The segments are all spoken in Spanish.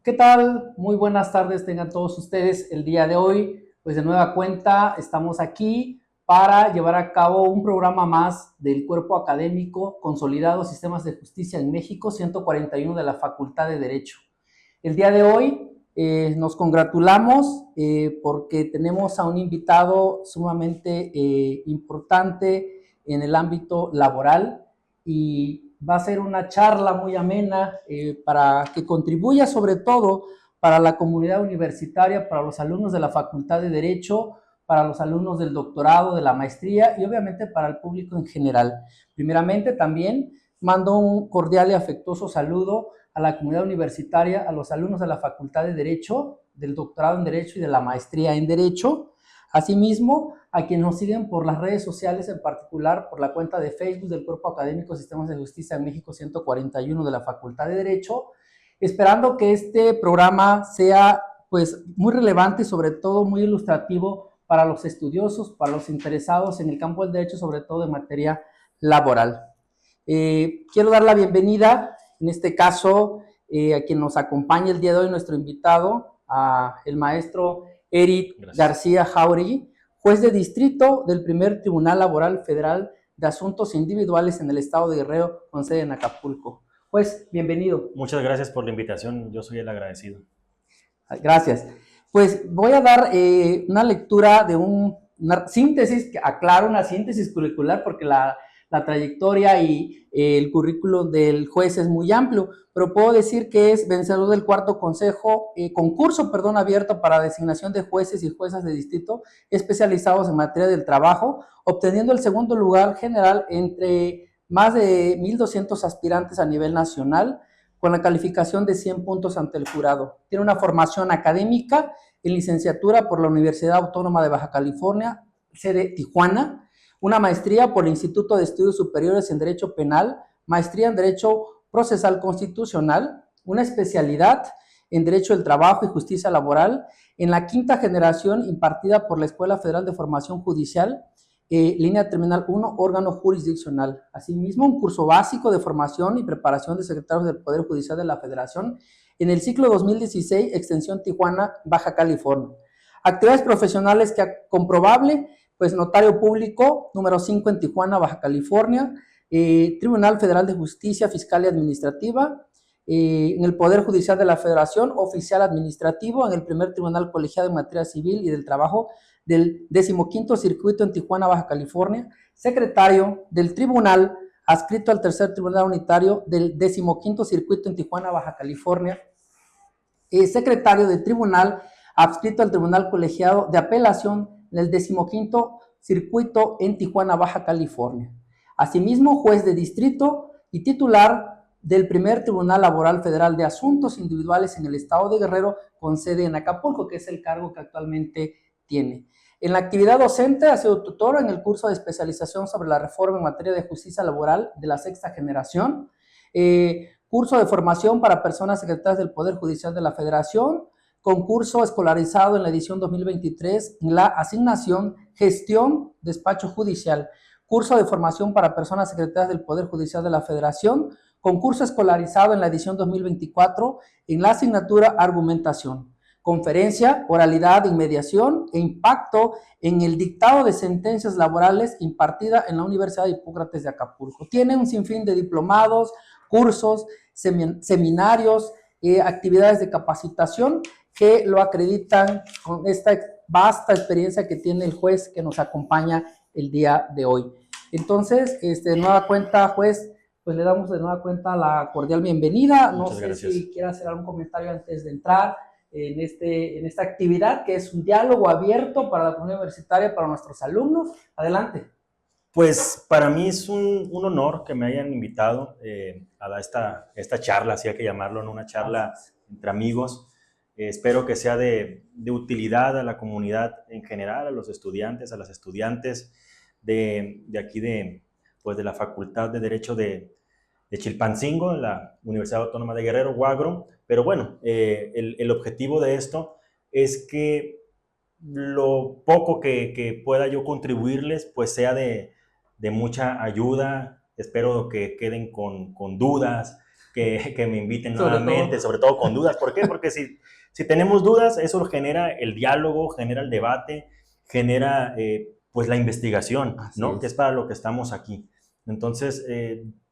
¿Qué tal? Muy buenas tardes tengan todos ustedes el día de hoy. Pues de nueva cuenta estamos aquí para llevar a cabo un programa más del Cuerpo Académico Consolidado Sistemas de Justicia en México 141 de la Facultad de Derecho. El día de hoy nos congratulamos porque tenemos a un invitado sumamente importante en el ámbito laboral y va a ser una charla muy amena para que contribuya sobre todo para la comunidad universitaria, para los alumnos de la Facultad de Derecho, para los alumnos del doctorado, de la maestría y obviamente para el público en general. Primeramente también mando un cordial y afectuoso saludo a la comunidad universitaria, a los alumnos de la Facultad de Derecho, del doctorado en Derecho y de la maestría en Derecho. Asimismo, a quienes nos siguen por las redes sociales, en particular por la cuenta de Facebook del Cuerpo Académico Sistemas de Justicia en México 141 de la Facultad de Derecho, esperando que este programa sea pues muy relevante y sobre todo muy ilustrativo para los estudiosos, para los interesados en el campo del derecho, sobre todo en materia laboral. Quiero dar la bienvenida, en este caso, a quien nos acompaña el día de hoy, nuestro invitado, a el maestro Eric García Jauregui, juez de distrito del primer Tribunal Laboral Federal de Asuntos Individuales en el estado de Guerrero, con sede en Acapulco. Juez, bienvenido. Muchas gracias por la invitación, yo soy el agradecido. Gracias. Pues voy a dar una lectura de una síntesis, aclaro, una síntesis curricular porque la trayectoria y el currículum del juez es muy amplio, pero puedo decir que es vencedor del cuarto concurso abierto para designación de jueces y juezas de distrito especializados en materia del trabajo, obteniendo el segundo lugar general entre más de 1,200 aspirantes a nivel nacional, con la calificación de 100 puntos ante el jurado. Tiene una formación académica en licenciatura por la Universidad Autónoma de Baja California, sede Tijuana, una maestría por el Instituto de Estudios Superiores en Derecho Penal, maestría en Derecho Procesal Constitucional, una especialidad en Derecho del Trabajo y Justicia Laboral, en la quinta generación impartida por la Escuela Federal de Formación Judicial, línea terminal 1, órgano jurisdiccional. Asimismo, un curso básico de formación y preparación de secretarios del Poder Judicial de la Federación en el ciclo 2016, extensión Tijuana, Baja California. Actividades profesionales que comprobable, pues notario público, número 5 en Tijuana, Baja California, Tribunal Federal de Justicia Fiscal y Administrativa, en el Poder Judicial de la Federación, oficial administrativo, en el primer Tribunal Colegiado en Materia Civil y del Trabajo del 15º Circuito en Tijuana, Baja California, secretario del Tribunal adscrito al tercer Tribunal Unitario del 15º Circuito en Tijuana, Baja California, secretario del Tribunal adscrito al Tribunal Colegiado de Apelación del 15º Circuito en Tijuana, Baja California. Asimismo, juez de distrito y titular del primer Tribunal Laboral Federal de Asuntos Individuales en el estado de Guerrero, con sede en Acapulco, que es el cargo que actualmente tiene. En la actividad docente ha sido tutor en el curso de especialización sobre la reforma en materia de justicia laboral de la sexta generación, curso de formación para personas secretarias del Poder Judicial de la Federación, concurso escolarizado en la edición 2023 en la asignación Gestión Despacho Judicial, curso de formación para personas secretarias del Poder Judicial de la Federación, concurso escolarizado en la edición 2024 en la asignatura Argumentación, conferencia, oralidad y mediación e impacto en el dictado de sentencias laborales impartida en la Universidad de Hipócrates de Acapulco. Tiene un sinfín de diplomados, cursos, seminarios, actividades de capacitación que lo acreditan con esta vasta experiencia que tiene el juez que nos acompaña el día de hoy. Entonces, de nueva cuenta, juez, pues le damos de nueva cuenta la cordial bienvenida. No sé si quiera hacer algún comentario antes de entrar en esta actividad, que es un diálogo abierto para la comunidad universitaria, para nuestros alumnos. Adelante. Pues para mí es un honor que me hayan invitado a esta charla, así hay que llamarlo, ¿no? Una charla entre amigos. Espero que sea de utilidad a la comunidad en general, a los estudiantes, a las estudiantes de aquí de la Facultad de Derecho de Chilpancingo, en la Universidad Autónoma de Guerrero, UAGRO. Pero bueno, el objetivo de esto es que lo poco que pueda yo contribuirles, pues sea de mucha ayuda. Espero que queden con dudas, que me inviten Sobre nuevamente, todo. sobre todo con dudas. ¿Por qué? Porque si tenemos dudas, eso genera el diálogo, genera el debate, genera pues la investigación, Así ¿no? Que es es. para lo que estamos aquí. Entonces,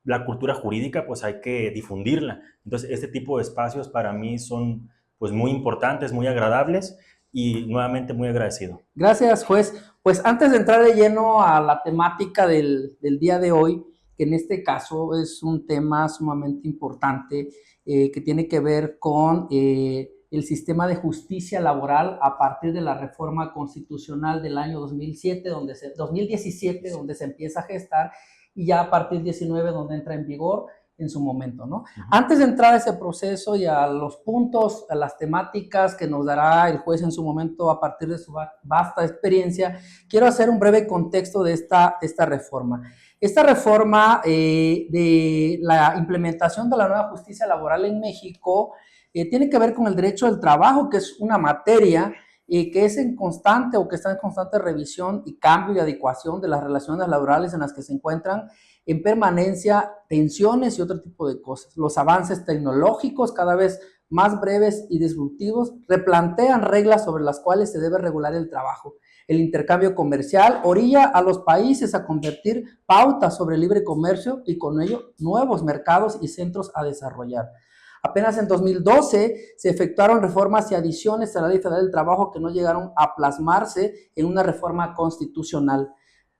la cultura jurídica pues hay que difundirla. Entonces, este tipo de espacios para mí son pues muy importantes, muy agradables y nuevamente muy agradecido. Gracias, juez. Pues antes de entrar de lleno a la temática del día de hoy, que en este caso es un tema sumamente importante, que tiene que ver con el sistema de justicia laboral a partir de la reforma constitucional del año 2017, donde se empieza a gestar, y ya a partir del 19, donde entra en vigor en su momento, ¿no? Antes de entrar a ese proceso y a los puntos, a las temáticas que nos dará el juez en su momento a partir de su vasta experiencia, quiero hacer un breve contexto de esta reforma. Esta reforma de la implementación de la nueva justicia laboral en México tiene que ver con el derecho del trabajo, que es una materia que es en constante o que está en constante revisión y cambio y adecuación de las relaciones laborales en las que se encuentran en permanencia, tensiones y otro tipo de cosas. Los avances tecnológicos cada vez más breves y disruptivos replantean reglas sobre las cuales se debe regular el trabajo. El intercambio comercial orilla a los países a convertir pautas sobre libre comercio y con ello nuevos mercados y centros a desarrollar. Apenas en 2012 se efectuaron reformas y adiciones a la Ley Federal del Trabajo que no llegaron a plasmarse en una reforma constitucional.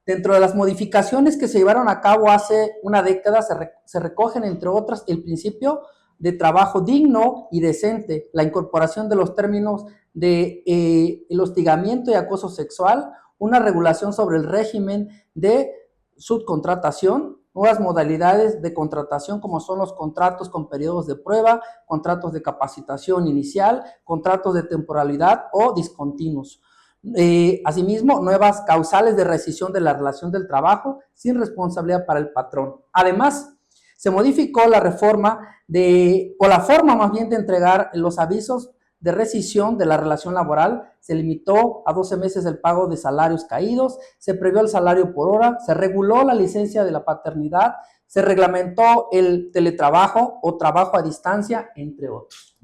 Dentro de las modificaciones que se llevaron a cabo hace una década se recogen, entre otras, el principio de trabajo digno y decente, la incorporación de los términos de el hostigamiento y acoso sexual, una regulación sobre el régimen de subcontratación, nuevas modalidades de contratación como son los contratos con periodos de prueba, contratos de capacitación inicial, contratos de temporalidad o discontinuos. Asimismo, nuevas causales de rescisión de la relación del trabajo sin responsabilidad para el patrón. Además, se modificó la la forma más bien de entregar los avisos de rescisión de la relación laboral. Se limitó a 12 meses el pago de salarios caídos, se previó el salario por hora, se reguló la licencia de la paternidad, se reglamentó el teletrabajo o trabajo a distancia, entre otros.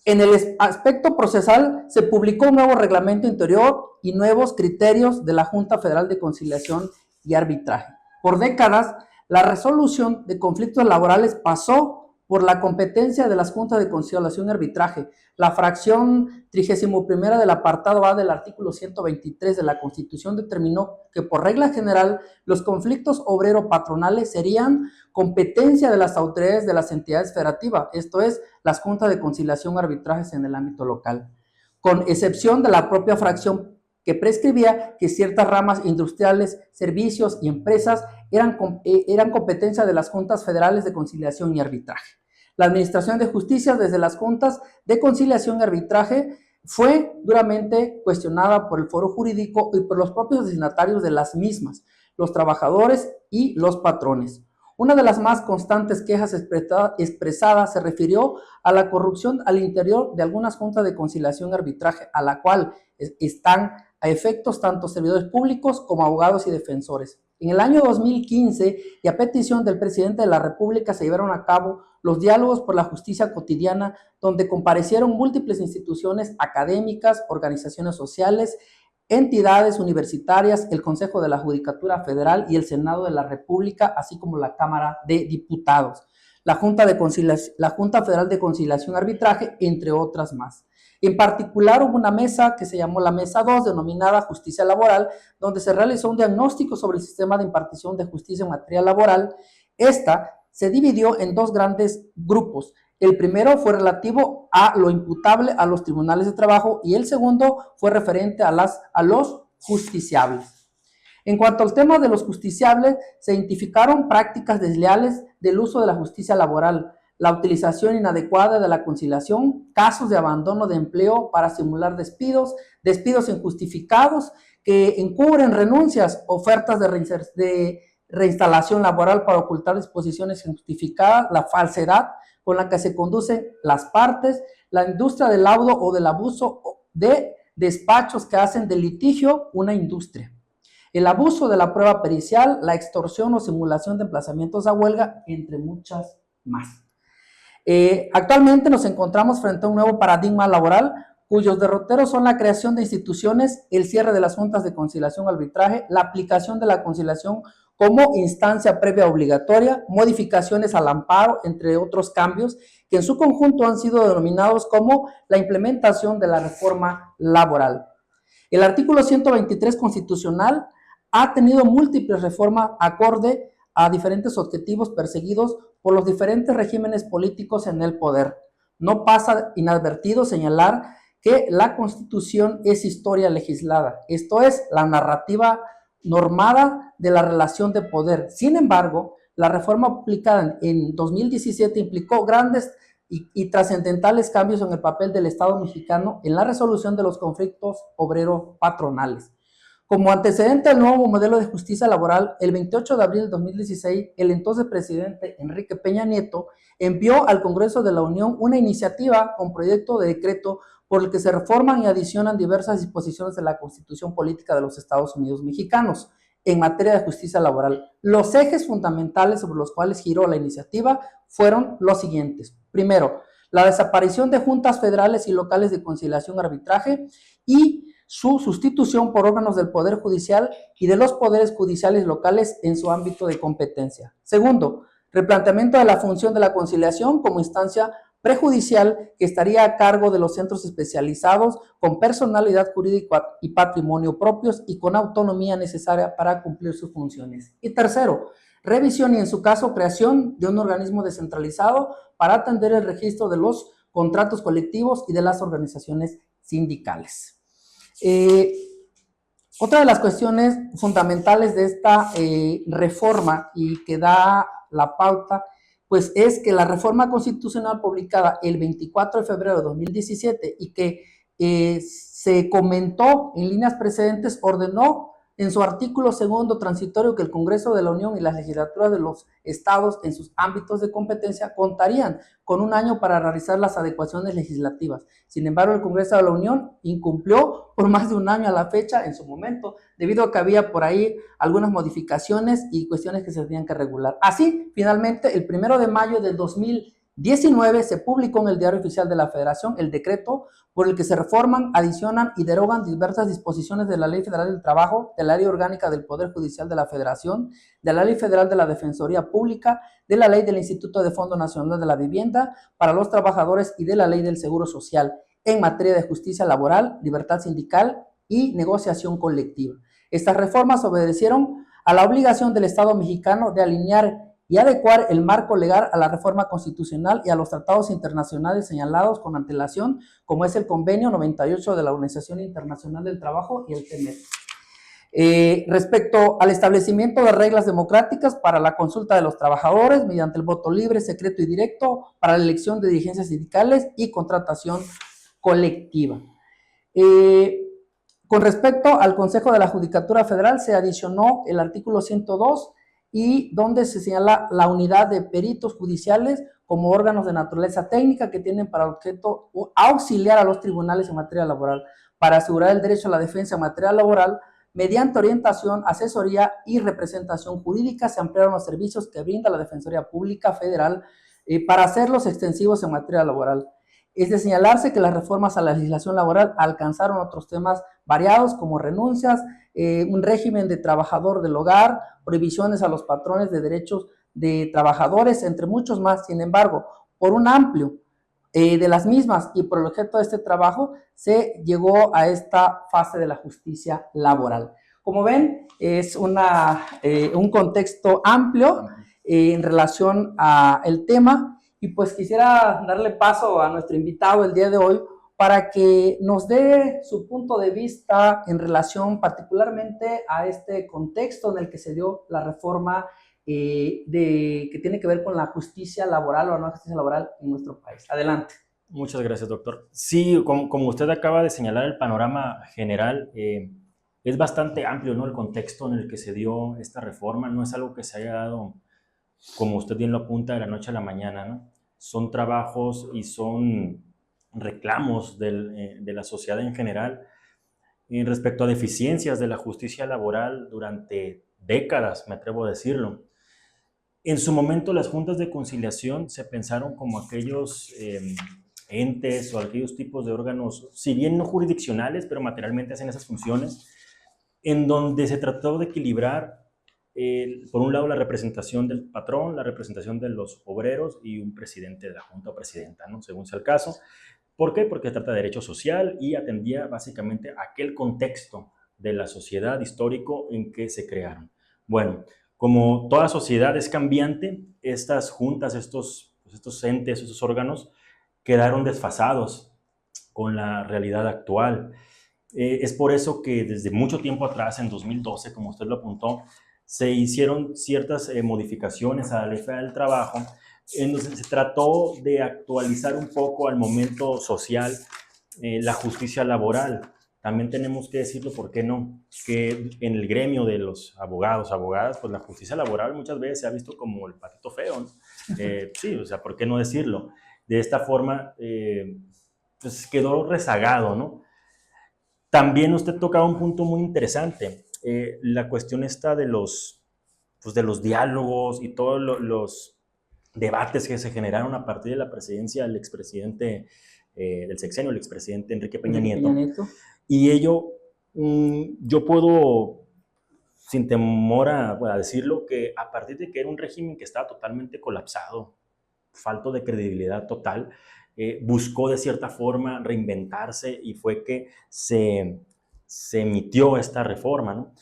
En el aspecto procesal, se publicó un nuevo reglamento interior y nuevos criterios de la Junta Federal de Conciliación y Arbitraje. Por décadas, la resolución de conflictos laborales pasó por la competencia de las Juntas de Conciliación y Arbitraje. La fracción 31 del apartado A del artículo 123 de la Constitución determinó que por regla general los conflictos obrero-patronales serían competencia de las autoridades de las entidades federativas, esto es, las Juntas de Conciliación y Arbitrajes en el ámbito local, con excepción de la propia fracción que prescribía que ciertas ramas industriales, servicios y empresas eran competencia de las Juntas Federales de Conciliación y Arbitraje. La Administración de Justicia desde las Juntas de Conciliación y Arbitraje fue duramente cuestionada por el foro jurídico y por los propios destinatarios de las mismas, los trabajadores y los patrones. Una de las más constantes quejas expresadas se refirió a la corrupción al interior de algunas juntas de conciliación y arbitraje, a la cual están a efectos tanto servidores públicos como abogados y defensores. En el año 2015, y a petición del presidente de la República, se llevaron a cabo los diálogos por la justicia cotidiana, donde comparecieron múltiples instituciones académicas, organizaciones sociales, entidades universitarias, el Consejo de la Judicatura Federal y el Senado de la República, así como la Cámara de Diputados, la Junta Federal de Conciliación y Arbitraje, entre otras más. En particular, hubo una mesa que se llamó la Mesa 2, denominada Justicia Laboral, donde se realizó un diagnóstico sobre el sistema de impartición de justicia en materia laboral. Esta se dividió en dos grandes grupos. El primero fue relativo a lo imputable a los tribunales de trabajo y el segundo fue referente a los justiciables. En cuanto al tema de los justiciables, se identificaron prácticas desleales del uso de la justicia laboral, la utilización inadecuada de la conciliación, casos de abandono de empleo para simular despidos, despidos injustificados que encubren renuncias, ofertas de reinstalación laboral para ocultar disposiciones injustificadas, la falsedad con la que se conducen las partes, la industria del laudo o del abuso de despachos que hacen del litigio una industria, el abuso de la prueba pericial, la extorsión o simulación de emplazamientos a huelga, entre muchas más. Actualmente nos encontramos frente a un nuevo paradigma laboral cuyos derroteros son la creación de instituciones, el cierre de las juntas de conciliación arbitraje, la aplicación de la conciliación como instancia previa obligatoria, modificaciones al amparo, entre otros cambios, que en su conjunto han sido denominados como la implementación de la reforma laboral. El artículo 123 constitucional ha tenido múltiples reformas acorde a diferentes objetivos perseguidos por los diferentes regímenes políticos en el poder. No pasa inadvertido señalar que la Constitución es historia legislada, esto es, la narrativa normada de la relación de poder. Sin embargo, la reforma aplicada en 2017 implicó grandes y trascendentales cambios en el papel del Estado mexicano en la resolución de los conflictos obrero-patronales. Como antecedente al nuevo modelo de justicia laboral, el 28 de abril de 2016, el entonces presidente Enrique Peña Nieto envió al Congreso de la Unión una iniciativa con proyecto de decreto por el que se reforman y adicionan diversas disposiciones de la Constitución Política de los Estados Unidos Mexicanos en materia de justicia laboral. Los ejes fundamentales sobre los cuales giró la iniciativa fueron los siguientes. Primero, la desaparición de juntas federales y locales de conciliación y arbitraje y su sustitución por órganos del Poder Judicial y de los poderes judiciales locales en su ámbito de competencia. Segundo, replanteamiento de la función de la conciliación como instancia prejudicial que estaría a cargo de los centros especializados con personalidad jurídica y patrimonio propios y con autonomía necesaria para cumplir sus funciones. Y tercero, revisión y en su caso creación de un organismo descentralizado para atender el registro de los contratos colectivos y de las organizaciones sindicales. Otra de las cuestiones fundamentales de esta reforma y que da la pauta, pues es que la reforma constitucional publicada el 24 de febrero de 2017 y que se comentó en líneas precedentes, ordenó en su artículo segundo transitorio que el Congreso de la Unión y las legislaturas de los estados en sus ámbitos de competencia contarían con un año para realizar las adecuaciones legislativas. Sin embargo, el Congreso de la Unión incumplió por más de un año a la fecha en su momento, debido a que había por ahí algunas modificaciones y cuestiones que se tenían que regular. Así, finalmente, el 1 de mayo del 2019 se publicó en el Diario Oficial de la Federación el decreto por el que se reforman, adicionan y derogan diversas disposiciones de la Ley Federal del Trabajo, de la Ley Orgánica del Poder Judicial de la Federación, de la Ley Federal de la Defensoría Pública, de la Ley del Instituto de Fondo Nacional de la Vivienda para los Trabajadores y de la Ley del Seguro Social en materia de justicia laboral, libertad sindical y negociación colectiva. Estas reformas obedecieron a la obligación del Estado mexicano de alinear y adecuar el marco legal a la reforma constitucional y a los tratados internacionales señalados con antelación, como es el Convenio 98 de la Organización Internacional del Trabajo y el TEMEC. Respecto al establecimiento de reglas democráticas para la consulta de los trabajadores mediante el voto libre, secreto y directo para la elección de dirigencias sindicales y contratación colectiva. Con respecto al Consejo de la Judicatura Federal, se adicionó el artículo 102 y donde se señala la unidad de peritos judiciales como órganos de naturaleza técnica que tienen para objeto auxiliar a los tribunales en materia laboral para asegurar el derecho a la defensa en materia laboral. Mediante orientación, asesoría y representación jurídica se ampliaron los servicios que brinda la Defensoría Pública Federal para hacerlos extensivos en materia laboral. Es de señalarse que las reformas a la legislación laboral alcanzaron otros temas variados como renuncias, un régimen de trabajador del hogar, prohibiciones a los patrones de derechos de trabajadores, entre muchos más. Sin embargo, por un amplio de las mismas y por el objeto de este trabajo, se llegó a esta fase de la justicia laboral. Como ven, es un contexto amplio en relación al tema. Y pues quisiera darle paso a nuestro invitado el día de hoy para que nos dé su punto de vista en relación particularmente a este contexto en el que se dio la reforma que tiene que ver con la justicia laboral o la no justicia laboral en nuestro país. Adelante. Muchas gracias, doctor. Sí, como usted acaba de señalar, el panorama general es bastante amplio, ¿no? El contexto en el que se dio esta reforma no es algo que se haya dado, como usted bien lo apunta, de la noche a la mañana, ¿no? Son trabajos y son reclamos de la sociedad en general respecto a deficiencias de la justicia laboral durante décadas, me atrevo a decirlo. En su momento las juntas de conciliación se pensaron como aquellos entes o aquellos tipos de órganos, si bien no jurisdiccionales, pero materialmente hacen esas funciones, en donde se trató de equilibrar, por un lado, la representación del patrón, la representación de los obreros y un presidente de la junta o presidenta, ¿no? Según sea el caso. ¿Por qué? Porque se trata de derecho social y atendía básicamente a aquel contexto de la sociedad histórico en que se crearon. Bueno, como toda sociedad es cambiante, estas juntas, estos entes, estos órganos, quedaron desfasados con la realidad actual. Es por eso que desde mucho tiempo atrás, en 2012, como usted lo apuntó, se hicieron ciertas modificaciones a la Ley Federal del Trabajo, en donde se trató de actualizar un poco al momento social la justicia laboral. También tenemos que decirlo, ¿por qué no? Que en el gremio de los abogados, abogadas, pues la justicia laboral muchas veces se ha visto como el patito feo, ¿no? Sí, o sea, ¿por qué no decirlo? De esta forma, pues quedó rezagado, ¿no? También usted tocaba un punto muy interesante, la cuestión esta pues de los diálogos y todos los debates que se generaron a partir de la presidencia del expresidente del sexenio, el expresidente Enrique Peña Nieto. Y ello, yo puedo, sin temor a decirlo, que a partir de que era un régimen que estaba totalmente colapsado, falto de credibilidad total, buscó de cierta forma reinventarse y fue que se emitió esta reforma, ¿no?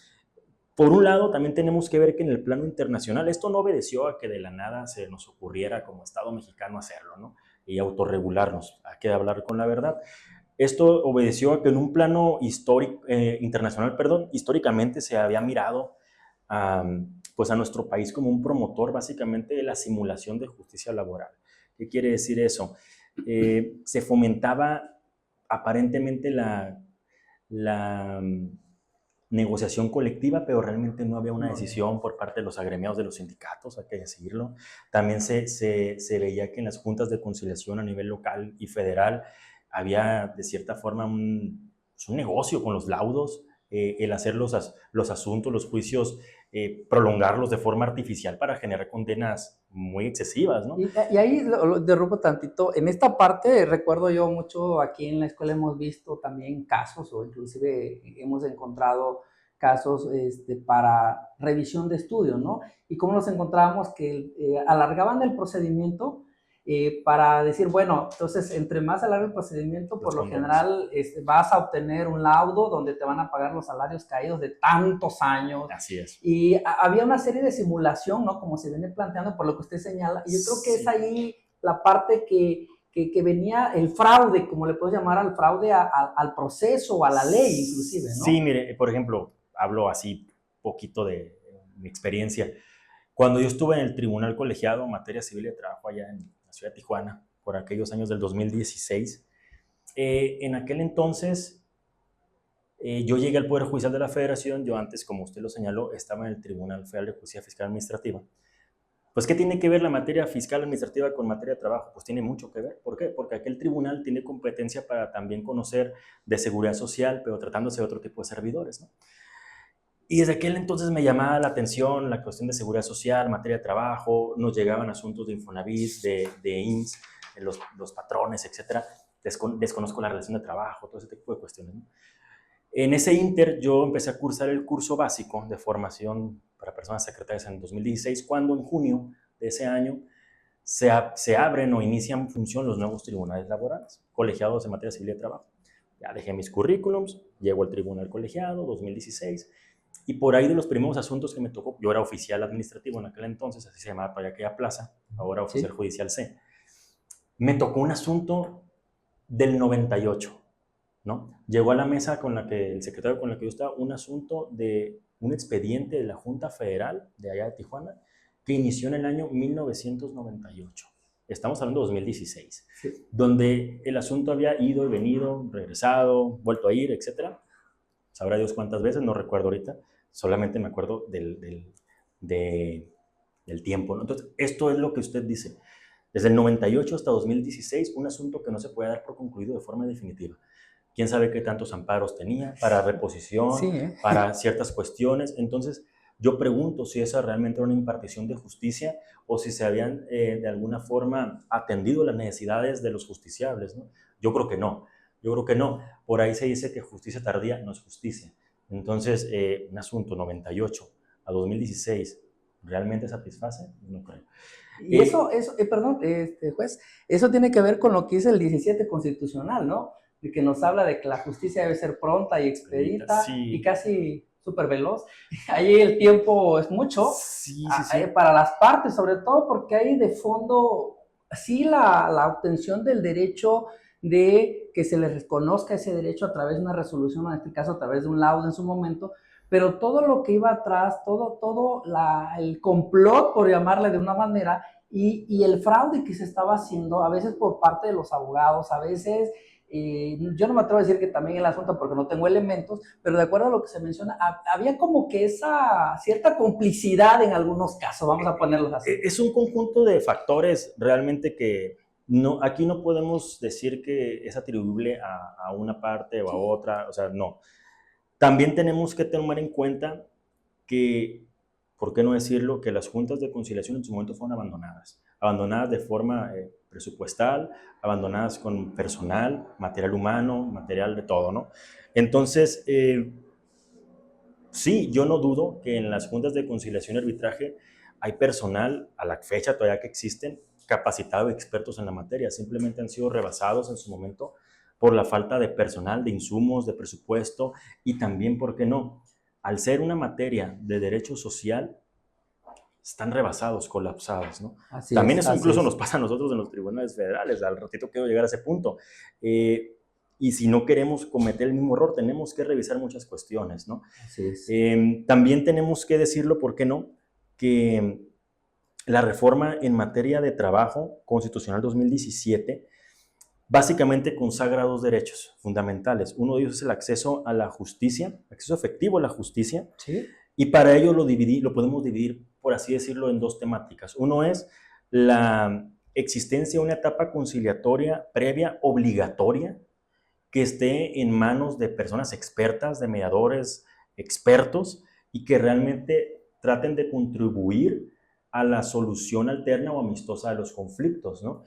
Por un lado, también tenemos que ver que en el plano internacional esto no obedeció a que de la nada se nos ocurriera como Estado mexicano hacerlo, ¿no? Y autorregularnos, hay que hablar con la verdad. Esto obedeció a que en un plano internacional, históricamente se había mirado pues a nuestro país como un promotor básicamente de la simulación de justicia laboral. ¿Qué quiere decir eso? Se fomentaba aparentemente la negociación colectiva, pero realmente no había una decisión por parte de los agremiados de los sindicatos, hay que decirlo. También se veía que en las juntas de conciliación a nivel local y federal había de cierta forma un negocio con los laudos, el hacer los asuntos, los juicios, prolongarlos de forma artificial para generar condenas muy excesivas, ¿no? Y ahí lo derrumbo tantito. En esta parte, recuerdo yo mucho, aquí en la escuela hemos visto también casos, o inclusive hemos encontrado casos para revisión de estudios, ¿no? Y cómo nos encontrábamos que alargaban el procedimiento para decir, bueno, entonces entre más alarga el procedimiento, por lo general vas a obtener un laudo donde te van a pagar los salarios caídos de tantos años. Así es. Y había una serie de simulación, ¿no? Como se viene planteando por lo que usted señala. Y yo creo que es ahí la parte que venía el fraude, como le puedo llamar al fraude, al proceso o a la ley inclusive, ¿no? Sí, mire, por ejemplo, hablo así poquito de mi experiencia. Cuando yo estuve en el Tribunal Colegiado en materia civil de trabajo allá en la ciudad de Tijuana, por aquellos años del 2016, en aquel entonces yo llegué al Poder Judicial de la Federación. Yo antes, como usted lo señaló, estaba en el Tribunal Federal de Justicia Fiscal Administrativa. Pues, ¿qué tiene que ver la materia fiscal administrativa con materia de trabajo? Pues tiene mucho que ver. ¿Por qué? Porque aquel tribunal tiene competencia para también conocer de seguridad social, pero tratándose de otro tipo de servidores, ¿no? Y desde aquel entonces me llamaba la atención la cuestión de seguridad social, materia de trabajo, nos llegaban asuntos de Infonavit, de IMSS, los patrones, etcétera. Desconozco la relación de trabajo, todo ese tipo de cuestiones, ¿no? En ese inter yo empecé a cursar el curso básico de formación para personas secretarias en 2016, cuando en junio de ese año se abren o inician función los nuevos tribunales laborales, colegiados en materia civil de trabajo. Ya dejé mis currículums, llego al tribunal colegiado, 2016, y por ahí de los primeros asuntos que me tocó, yo era oficial administrativo en aquel entonces, así se llamaba para aquella plaza, ahora oficial judicial C, me tocó un asunto del 98, ¿no? Llegó a la mesa con la que el secretario con el que yo estaba un asunto de un expediente de la Junta Federal de allá de Tijuana que inició en el año 1998. Estamos hablando de 2016, sí, donde el asunto había ido y venido, regresado, vuelto a ir, etc. Sabrá Dios cuántas veces, no recuerdo ahorita, solamente me acuerdo del tiempo, ¿no? Entonces, esto es lo que usted dice. Desde el 98 hasta 2016, un asunto que no se puede dar por concluido de forma definitiva. Quién sabe qué tantos amparos tenía para reposición, sí, para ciertas cuestiones. Entonces, Yo pregunto si esa realmente era una impartición de justicia o si se habían de alguna forma atendido las necesidades de los justiciables, ¿no? Yo creo que no, yo creo que no. Por ahí se dice que justicia tardía no es justicia. Entonces, un asunto 98 a 2016, ¿realmente satisface? No creo. Y perdón, juez, eso tiene que ver con lo que dice el 17 constitucional, ¿no? De que nos habla de que la justicia debe ser pronta y expedita Sí. y casi súper veloz. Ahí el tiempo es mucho Sí, sí, sí. para las partes, sobre todo porque hay de fondo, sí, la obtención del derecho de que se les reconozca ese derecho a través de una resolución, en este caso a través de un laudo en su momento, pero todo lo que iba atrás, todo el complot, por llamarle de una manera, y el fraude que se estaba haciendo, a veces por parte de los abogados, a veces, yo no me atrevo a decir que también el asunto porque no tengo elementos, pero de acuerdo a lo que se menciona, había como que esa cierta complicidad en algunos casos, vamos a ponerlos así. Es un conjunto de factores realmente que no, aquí no podemos decir que es atribuible a una parte o a otra, o sea, no. También tenemos que tomar en cuenta que, ¿por qué no decirlo?, que las juntas de conciliación en su momento fueron abandonadas de forma presupuestal, abandonadas con personal, material humano, material de todo, ¿no? Entonces, sí, yo no dudo que en las juntas de conciliación y arbitraje hay personal, a la fecha todavía que existen, capacitado y expertos en la materia, simplemente han sido rebasados en su momento por la falta de personal, de insumos, de presupuesto y también, ¿por qué no?, al ser una materia de derecho social, están rebasados, colapsados, ¿no? Así También es, eso así incluso es. nos pasa a nosotros en los tribunales federales, al ratito quiero llegar a ese punto. Y si no queremos cometer el mismo error, tenemos que revisar muchas cuestiones, ¿no? Así es. También tenemos que decirlo, ¿por qué no?, que la reforma en materia de trabajo constitucional 2017 básicamente consagra dos derechos fundamentales. Uno de ellos es el acceso a la justicia, acceso efectivo a la justicia, ¿Sí? y para ello lo podemos dividir, por así decirlo, en dos temáticas. Uno es la existencia de una etapa conciliatoria previa obligatoria que esté en manos de personas expertas, de mediadores expertos y que realmente traten de contribuir a la solución alterna o amistosa de los conflictos, ¿no?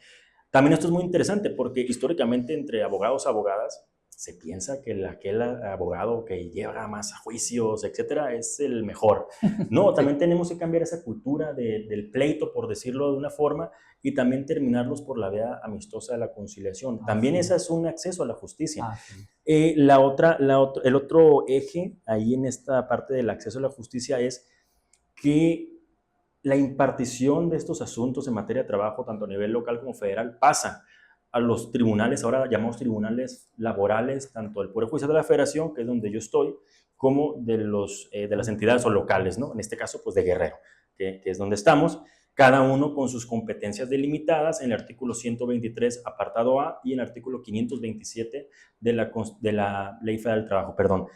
También esto es muy interesante porque históricamente entre abogados y abogadas se piensa que aquel abogado que lleva más a juicios, etcétera, es el mejor. No, también tenemos que cambiar esa cultura del pleito, por decirlo de una forma, y también terminarlos por la vía amistosa de la conciliación. También ese es un acceso a la justicia. El otro eje ahí en esta parte del acceso a la justicia es que la impartición de estos asuntos en materia de trabajo, tanto a nivel local como federal, pasa a los tribunales, ahora llamados tribunales laborales, tanto del Poder Judicial de la Federación, que es donde yo estoy, como de las entidades o locales, ¿no? En este caso, pues de Guerrero, que es donde estamos, cada uno con sus competencias delimitadas en el artículo 123, apartado A, y en el artículo 527 de la Ley Federal del Trabajo, perdón.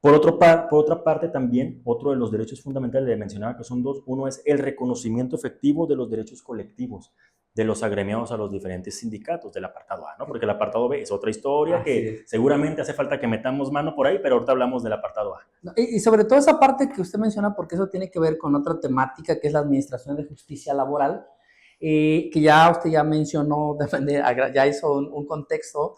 Por otra parte, también, otro de los derechos fundamentales, le mencionaba que son dos. Uno es el reconocimiento efectivo de los derechos colectivos de los agremiados a los diferentes sindicatos del apartado A, ¿no? Porque el apartado B es otra historia que seguramente hace falta que metamos mano por ahí, pero ahorita hablamos del apartado A. Y sobre todo esa parte que usted menciona, porque eso tiene que ver con otra temática que es la administración de justicia laboral, que ya usted ya mencionó, ya hizo un contexto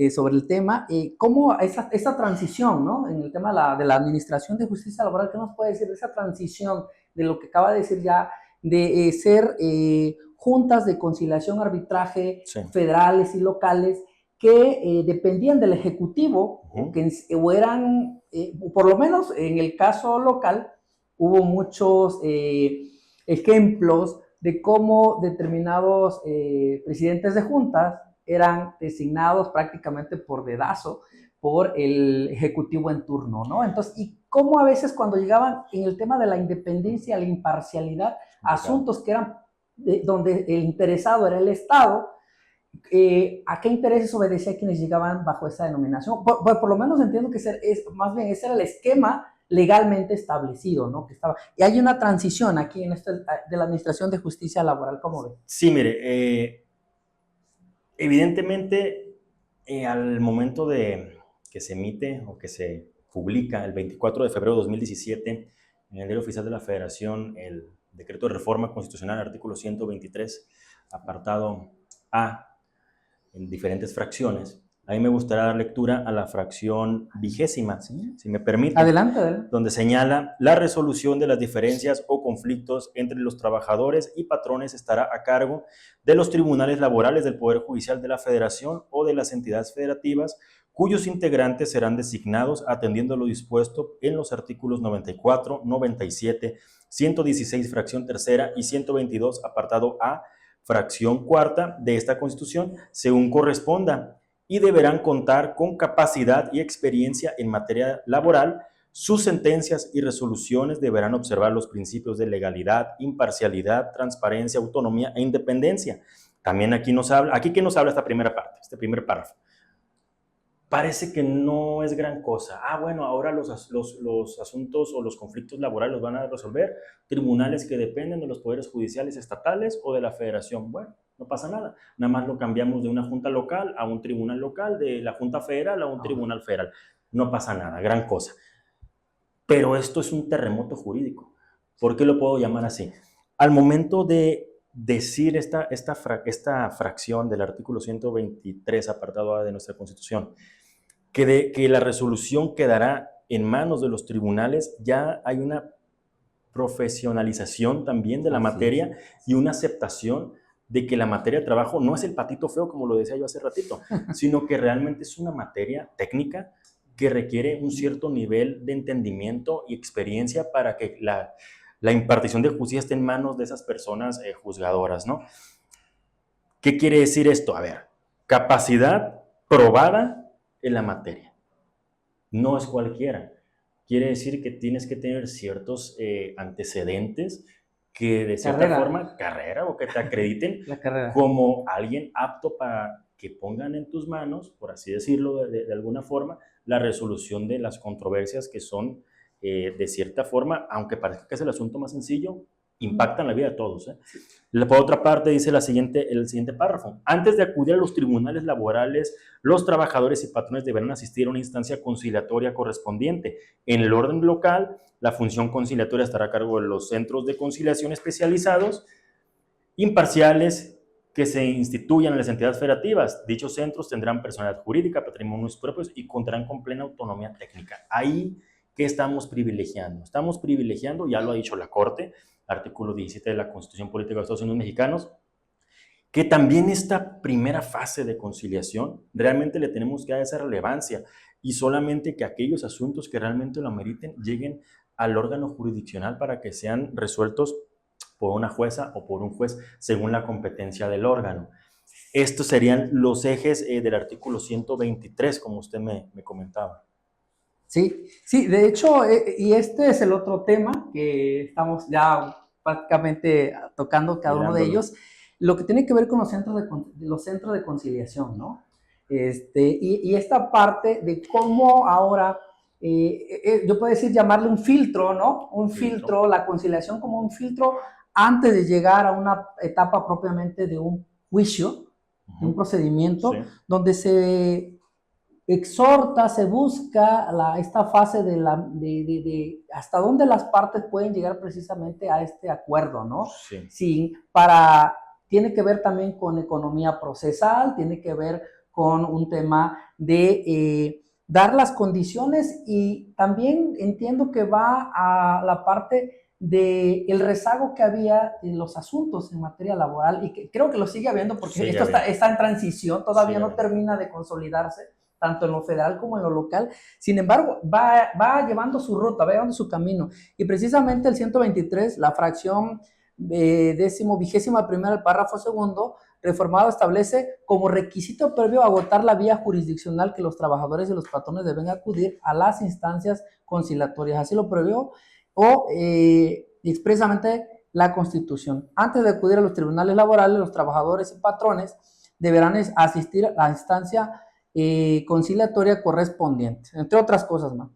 sobre el tema, cómo esa transición, ¿no? En el tema de la administración de justicia laboral, ¿qué nos puede decir de esa transición de lo que acaba de decir ya, de ser juntas de conciliación, arbitraje federales y locales que dependían del Ejecutivo o eran, por lo menos en el caso local, hubo muchos ejemplos de cómo determinados presidentes de juntas eran designados prácticamente por dedazo por el ejecutivo en turno, ¿no? Entonces, y cómo a veces cuando llegaban en el tema de la independencia, la imparcialidad, asuntos que eran donde el interesado era el Estado, ¿a qué intereses obedecía quienes llegaban bajo esa denominación? Por lo menos entiendo que más bien ese era el esquema legalmente establecido, ¿no? Que estaba. Y hay una transición aquí en esto de la Administración de Justicia Laboral, ¿cómo ve? Sí, mire, evidentemente al momento de que se emite o que se publica el 24 de febrero de 2017 en el Diario Oficial de la Federación el decreto de reforma constitucional, artículo 123, apartado A, en diferentes fracciones. A mí me gustaría dar lectura a la fracción 20ª, Sí. si me permite. Adelante, adelante. Donde señala: la resolución de las diferencias o conflictos entre los trabajadores y patrones estará a cargo de los tribunales laborales del Poder Judicial de la Federación o de las entidades federativas, cuyos integrantes serán designados atendiendo lo dispuesto en los artículos 94, 97, 116, fracción tercera, y 122, apartado A, fracción cuarta de esta Constitución, según corresponda, y deberán contar con capacidad y experiencia en materia laboral. Sus sentencias y resoluciones deberán observar los principios de legalidad, imparcialidad, transparencia, autonomía e independencia. También aquí ¿qué nos habla esta primera parte, este primer párrafo? Parece que no es gran cosa. Bueno, ahora los asuntos o los conflictos laborales los van a resolver tribunales que dependen de los poderes judiciales estatales o de la federación. Bueno, no pasa nada. Nada más lo cambiamos de una junta local a un tribunal local, de la junta federal a un tribunal federal. No pasa nada, gran cosa. Pero esto es un terremoto jurídico. ¿Por qué lo puedo llamar así? Al momento de decir esta fracción del artículo 123, apartado A de nuestra Constitución, que la resolución quedará en manos de los tribunales, ya hay una profesionalización también de la materia y una aceptación de que la materia de trabajo no es el patito feo, como lo decía yo hace ratito, sino que realmente es una materia técnica que requiere un cierto nivel de entendimiento y experiencia para que la impartición de justicia esté en manos de esas personas juzgadoras, ¿no? ¿Qué quiere decir esto? A ver, capacidad probada en la materia. No es cualquiera. Quiere decir que tienes que tener ciertos antecedentes que de cierta forma, carrera, o que te acrediten como alguien apto para que pongan en tus manos, por así decirlo de alguna forma, la resolución de las controversias que son, de cierta forma, aunque parezca que es el asunto más sencillo, impactan la vida de todos. Por otra parte, dice el siguiente párrafo: antes de acudir a los tribunales laborales, los trabajadores y patrones deberán asistir a una instancia conciliatoria correspondiente. En el orden local, la función conciliatoria estará a cargo de los centros de conciliación especializados, imparciales, que se instituyan en las entidades federativas. Dichos centros tendrán personalidad jurídica, patrimonios propios y contarán con plena autonomía técnica. Ahí, ¿qué estamos privilegiando? Estamos privilegiando, ya lo ha dicho la Corte, artículo 17 de la Constitución Política de los Estados Unidos Mexicanos, que también esta primera fase de conciliación realmente le tenemos que dar esa relevancia, y solamente que aquellos asuntos que realmente lo ameriten lleguen al órgano jurisdiccional para que sean resueltos por una jueza o por un juez según la competencia del órgano. Estos serían los ejes del artículo 123, como usted me comentaba. Sí, sí, de hecho, y este es el otro tema que estamos ya prácticamente tocando cada uno de ellos, lo que tiene que ver con los centros de conciliación, ¿no? Y esta parte de cómo ahora, yo puedo decir, llamarle un filtro, ¿no? Un filtro, la conciliación como un filtro antes de llegar a una etapa propiamente de un juicio, de un procedimiento, donde se exhorta, se busca esta fase de hasta dónde las partes pueden llegar precisamente a este acuerdo, ¿no? Sí, tiene que ver también con economía procesal, tiene que ver con un tema de dar las condiciones, y también entiendo que va a la parte del rezago que había en los asuntos en materia laboral, y que creo que lo sigue habiendo porque esto está en transición, todavía no termina de consolidarse, tanto en lo federal como en lo local. Sin embargo, va llevando su ruta, va llevando su camino. Y precisamente el 123, la fracción 21ª, el párrafo segundo, reformado, establece como requisito previo agotar la vía jurisdiccional que los trabajadores y los patrones deben acudir a las instancias conciliatorias. Así lo previó expresamente la Constitución. Antes de acudir a los tribunales laborales, los trabajadores y patrones deberán asistir a la instancia conciliatoria correspondiente, entre otras cosas más.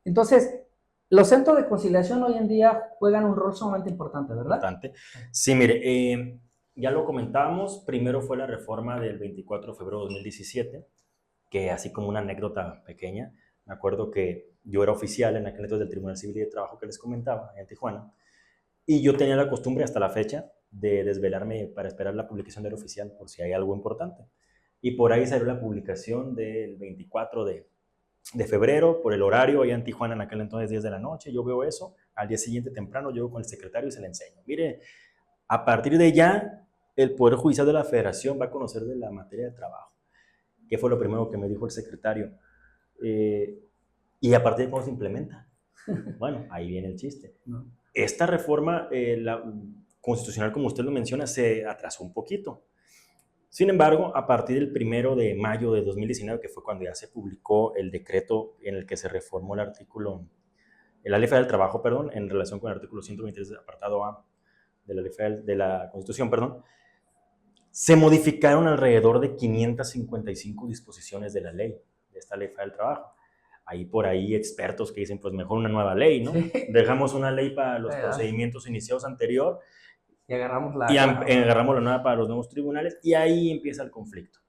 Entonces, los centros de conciliación hoy en día juegan un rol sumamente importante, ¿verdad? Importante. Sí, mire, ya lo comentábamos, primero fue la reforma del 24 de febrero de 2017, que así como una anécdota pequeña, Me acuerdo que yo era oficial en aquel entonces del Tribunal Civil y de Trabajo que les comentaba, en Tijuana, y yo tenía la costumbre hasta la fecha de desvelarme para esperar la publicación del oficial por si hay algo importante. Y por ahí salió la publicación del 24 de febrero, por el horario, allá en Tijuana en aquel entonces 10 de la noche, yo veo eso, al día siguiente temprano llego con el secretario y se le enseño. Mire, a partir de ya, el Poder Judicial de la Federación va a conocer de la materia de trabajo. ¿Qué fue lo primero que me dijo el secretario? ¿Y a partir de cuándo se implementa? Bueno, ahí viene el chiste. Esta reforma constitucional, como usted lo menciona, se atrasó un poquito. Sin embargo, a partir del 1 de mayo de 2019, que fue cuando ya se publicó el decreto en el que se reformó la Ley Federal del Trabajo, perdón, en relación con el artículo 123, apartado A de la Ley Federal de la Constitución, perdón, se modificaron alrededor de 555 disposiciones de la ley, de esta Ley Federal del Trabajo. Hay por ahí expertos que dicen, pues mejor una nueva ley, ¿no? Sí. Dejamos una ley para los procedimientos iniciados anterior y agarramos la nueva para los nuevos tribunales, y ahí empieza el conflicto.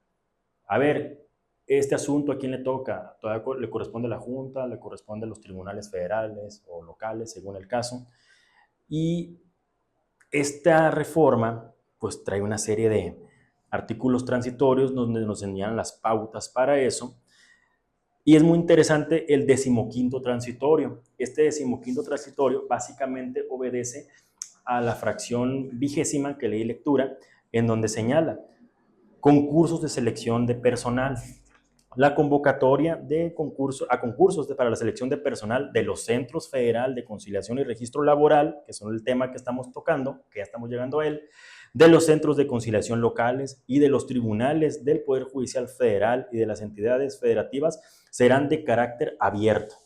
A ver, este asunto, ¿a quién le toca? ¿Todavía le corresponde a la Junta? ¿Le corresponde a los tribunales federales o locales, según el caso? Y esta reforma, pues trae una serie de artículos transitorios donde nos señalan las pautas para eso. Y es muy interesante el 15º transitorio. Este 15º transitorio básicamente obedece a la fracción 20ª que leí lectura, en donde señala concursos de selección de personal. La convocatoria de concursos para la selección de personal de los Centros Federal de Conciliación y Registro Laboral, que son el tema que estamos tocando, que ya estamos llegando a él, de los centros de conciliación locales y de los tribunales del Poder Judicial Federal y de las entidades federativas serán de carácter abierto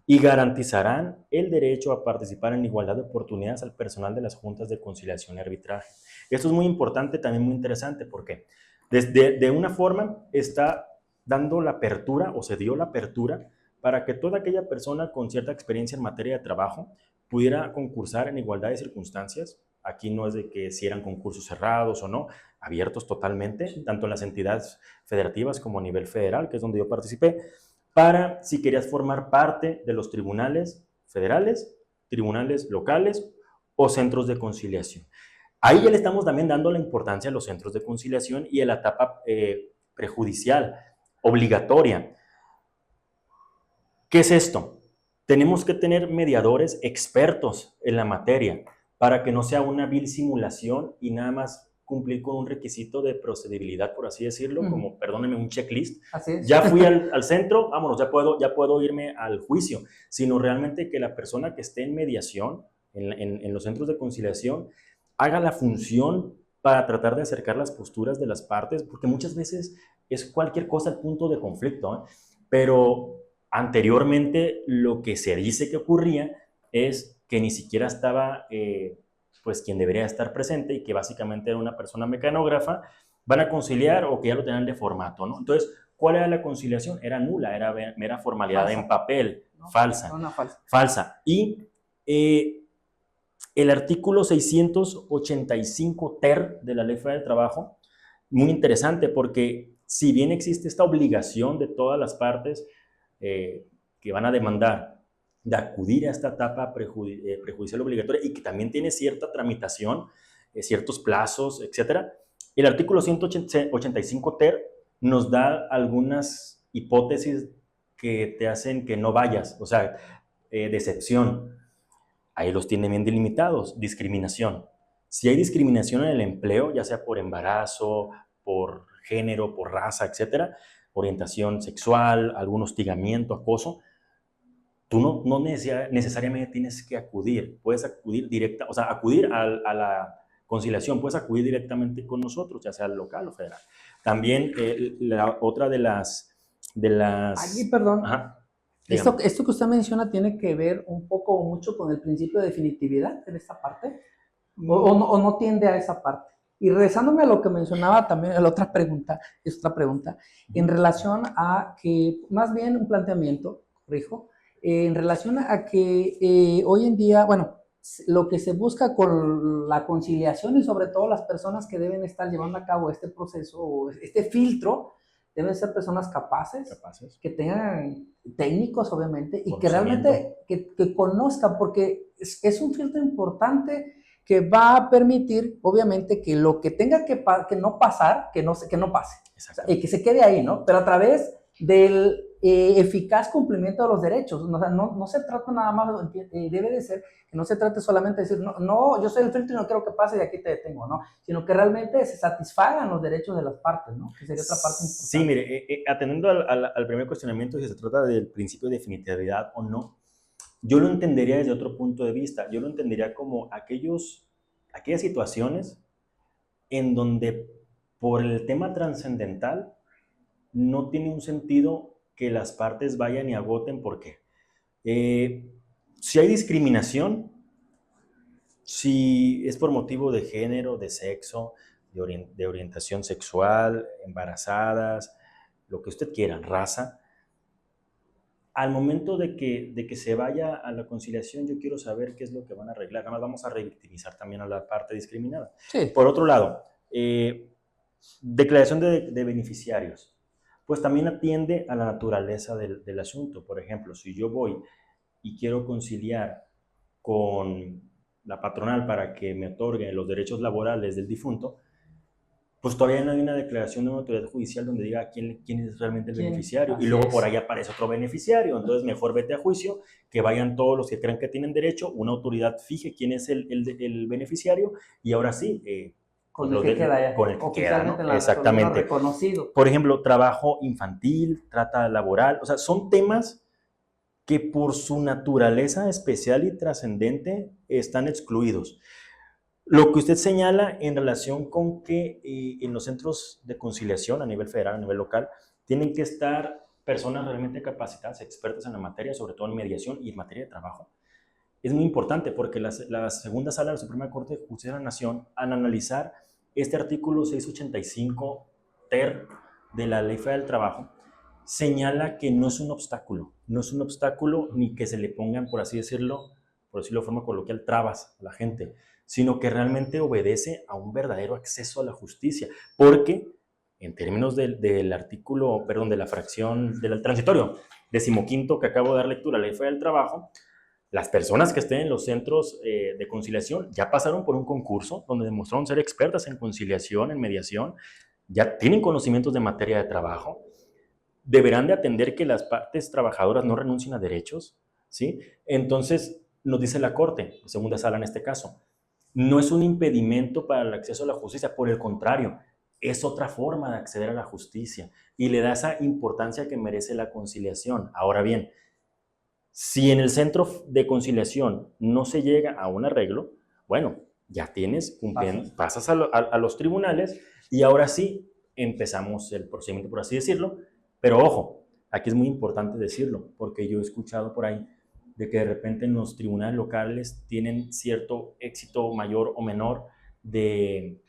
y garantizarán el derecho a participar en igualdad de oportunidades al personal de las juntas de conciliación y arbitraje. Esto es muy importante, también muy interesante, porque de una forma está dando la apertura, o se dio la apertura, para que toda aquella persona con cierta experiencia en materia de trabajo pudiera concursar en igualdad de circunstancias. Aquí no es de que si eran concursos cerrados o no, abiertos totalmente, sí, tanto en las entidades federativas como a nivel federal, que es donde yo participé, para si querías formar parte de los tribunales federales, tribunales locales o centros de conciliación. Ahí ya le estamos también dando la importancia a los centros de conciliación y a la etapa prejudicial, obligatoria. ¿Qué es esto? Tenemos que tener mediadores expertos en la materia para que no sea una vil simulación y nada más cumplir con un requisito de procedibilidad, por así decirlo, como, perdónenme, un checklist. Así es. Ya fui al centro, vámonos, ya puedo irme al juicio, sino realmente que la persona que esté en mediación, en los centros de conciliación, haga la función para tratar de acercar las posturas de las partes, porque muchas veces es cualquier cosa el punto de conflicto, ¿eh? Pero anteriormente lo que se dice que ocurría es que ni siquiera estaba pues quien debería estar presente y que básicamente era una persona mecanógrafa, van a conciliar o que ya lo tenían de formato, ¿no? Entonces, ¿cuál era la conciliación? Era nula, era mera formalidad falsa, en papel, ¿no? Falsa. Y el artículo 685 ter de la Ley Federal del Trabajo, muy interesante porque si bien existe esta obligación de todas las partes que van a demandar de acudir a esta etapa prejudicial obligatoria y que también tiene cierta tramitación, ciertos plazos, etc. El artículo 185 ter nos da algunas hipótesis que te hacen que no vayas, o sea, decepción. Ahí los tiene bien delimitados. Discriminación. Si hay discriminación en el empleo, ya sea por embarazo, por género, por raza, etc., orientación sexual, algún hostigamiento, acoso, tú no necesariamente tienes que acudir. Puedes acudir acudir a la conciliación, puedes acudir directamente con nosotros, ya sea local o federal. También la otra de las... Aquí, perdón. Ajá. Esto que usted menciona tiene que ver un poco o mucho con el principio de definitividad en esta parte, o no tiende a esa parte. Y regresándome a lo que mencionaba también, a la otra pregunta, en relación a que, más bien un planteamiento, corrijo, en relación a que hoy en día, bueno, lo que se busca con la conciliación y sobre todo las personas que deben estar llevando a cabo este proceso, este filtro, deben ser personas capaces, que tengan técnicos, obviamente, y que Conocimiento. realmente que conozcan, porque es un filtro importante que va a permitir, obviamente, que lo que tenga que no pasar, que no pase. O sea, y que se quede ahí, ¿no? Pero a través del eficaz cumplimiento de los derechos. O sea, no se trata nada más, debe de ser que no se trate solamente de decir, no, yo soy el filtro y no quiero que pase y aquí te detengo, ¿no? Sino que realmente se satisfagan los derechos de las partes, ¿no? Que sería otra parte importante. Sí, mire, atendiendo al primer cuestionamiento, si se trata del principio de definitividad o no, yo lo entendería desde otro punto de vista. Yo lo entendería como aquellas situaciones en donde por el tema trascendental no tiene un sentido que las partes vayan y agoten. ¿Por qué? Si hay discriminación, si es por motivo de género, de sexo, de orientación sexual, embarazadas, lo que usted quiera, raza, al momento de que se vaya a la conciliación, yo quiero saber qué es lo que van a arreglar. Nada más vamos a revictimizar también a la parte discriminada. Sí. Por otro lado, declaración de beneficiarios, pues también atiende a la naturaleza del asunto. Por ejemplo, si yo voy y quiero conciliar con la patronal para que me otorgue los derechos laborales del difunto, pues todavía no hay una declaración de una autoridad judicial donde diga quién es realmente el beneficiario. Y luego por ahí aparece otro beneficiario. Entonces mejor vete a juicio, que vayan todos los que crean que tienen derecho, una autoridad fije quién es el beneficiario, y ahora sí, con el que queda, con el que queda, ¿no? Exactamente. Reconocido. Por ejemplo, trabajo infantil, trata laboral, o sea, son temas que por su naturaleza especial y trascendente están excluidos. Lo que usted señala en relación con que en los centros de conciliación a nivel federal, a nivel local, tienen que estar personas realmente capacitadas, expertas en la materia, sobre todo en mediación y en materia de trabajo, es muy importante porque la segunda sala de la Suprema Corte de Justicia de la Nación, al analizar este artículo 685 ter de la Ley Federal del Trabajo, señala que no es un obstáculo ni que se le pongan, por decirlo de forma coloquial, trabas a la gente, sino que realmente obedece a un verdadero acceso a la justicia, porque en términos del artículo, perdón, de la fracción del transitorio 15º que acabo de dar lectura a la Ley Federal del Trabajo, las personas que estén en los centros de conciliación ya pasaron por un concurso donde demostraron ser expertas en conciliación, en mediación, ya tienen conocimientos de materia de trabajo, deberán de atender que las partes trabajadoras no renuncien a derechos, ¿sí? Entonces, nos dice la Corte, segunda sala en este caso, no es un impedimento para el acceso a la justicia, por el contrario, es otra forma de acceder a la justicia y le da esa importancia que merece la conciliación. Ahora bien, si en el centro de conciliación no se llega a un arreglo, bueno, ya tienes, pasas a los tribunales y ahora sí empezamos el procedimiento, por así decirlo. Pero ojo, aquí es muy importante decirlo, porque yo he escuchado por ahí de que de repente en los tribunales locales tienen cierto éxito mayor o menor de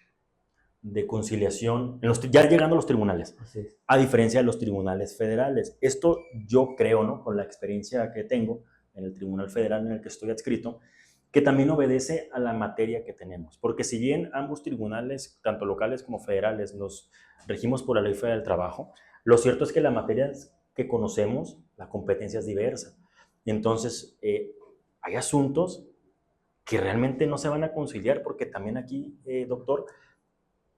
conciliación, ya llegando a los tribunales, a diferencia de los tribunales federales. Esto yo creo, ¿no?, con la experiencia que tengo en el Tribunal Federal en el que estoy adscrito, que también obedece a la materia que tenemos. Porque si bien ambos tribunales, tanto locales como federales, nos regimos por la Ley Federal del Trabajo, lo cierto es que la materia que conocemos, la competencia es diversa. Entonces, hay asuntos que realmente no se van a conciliar, porque también aquí, doctor,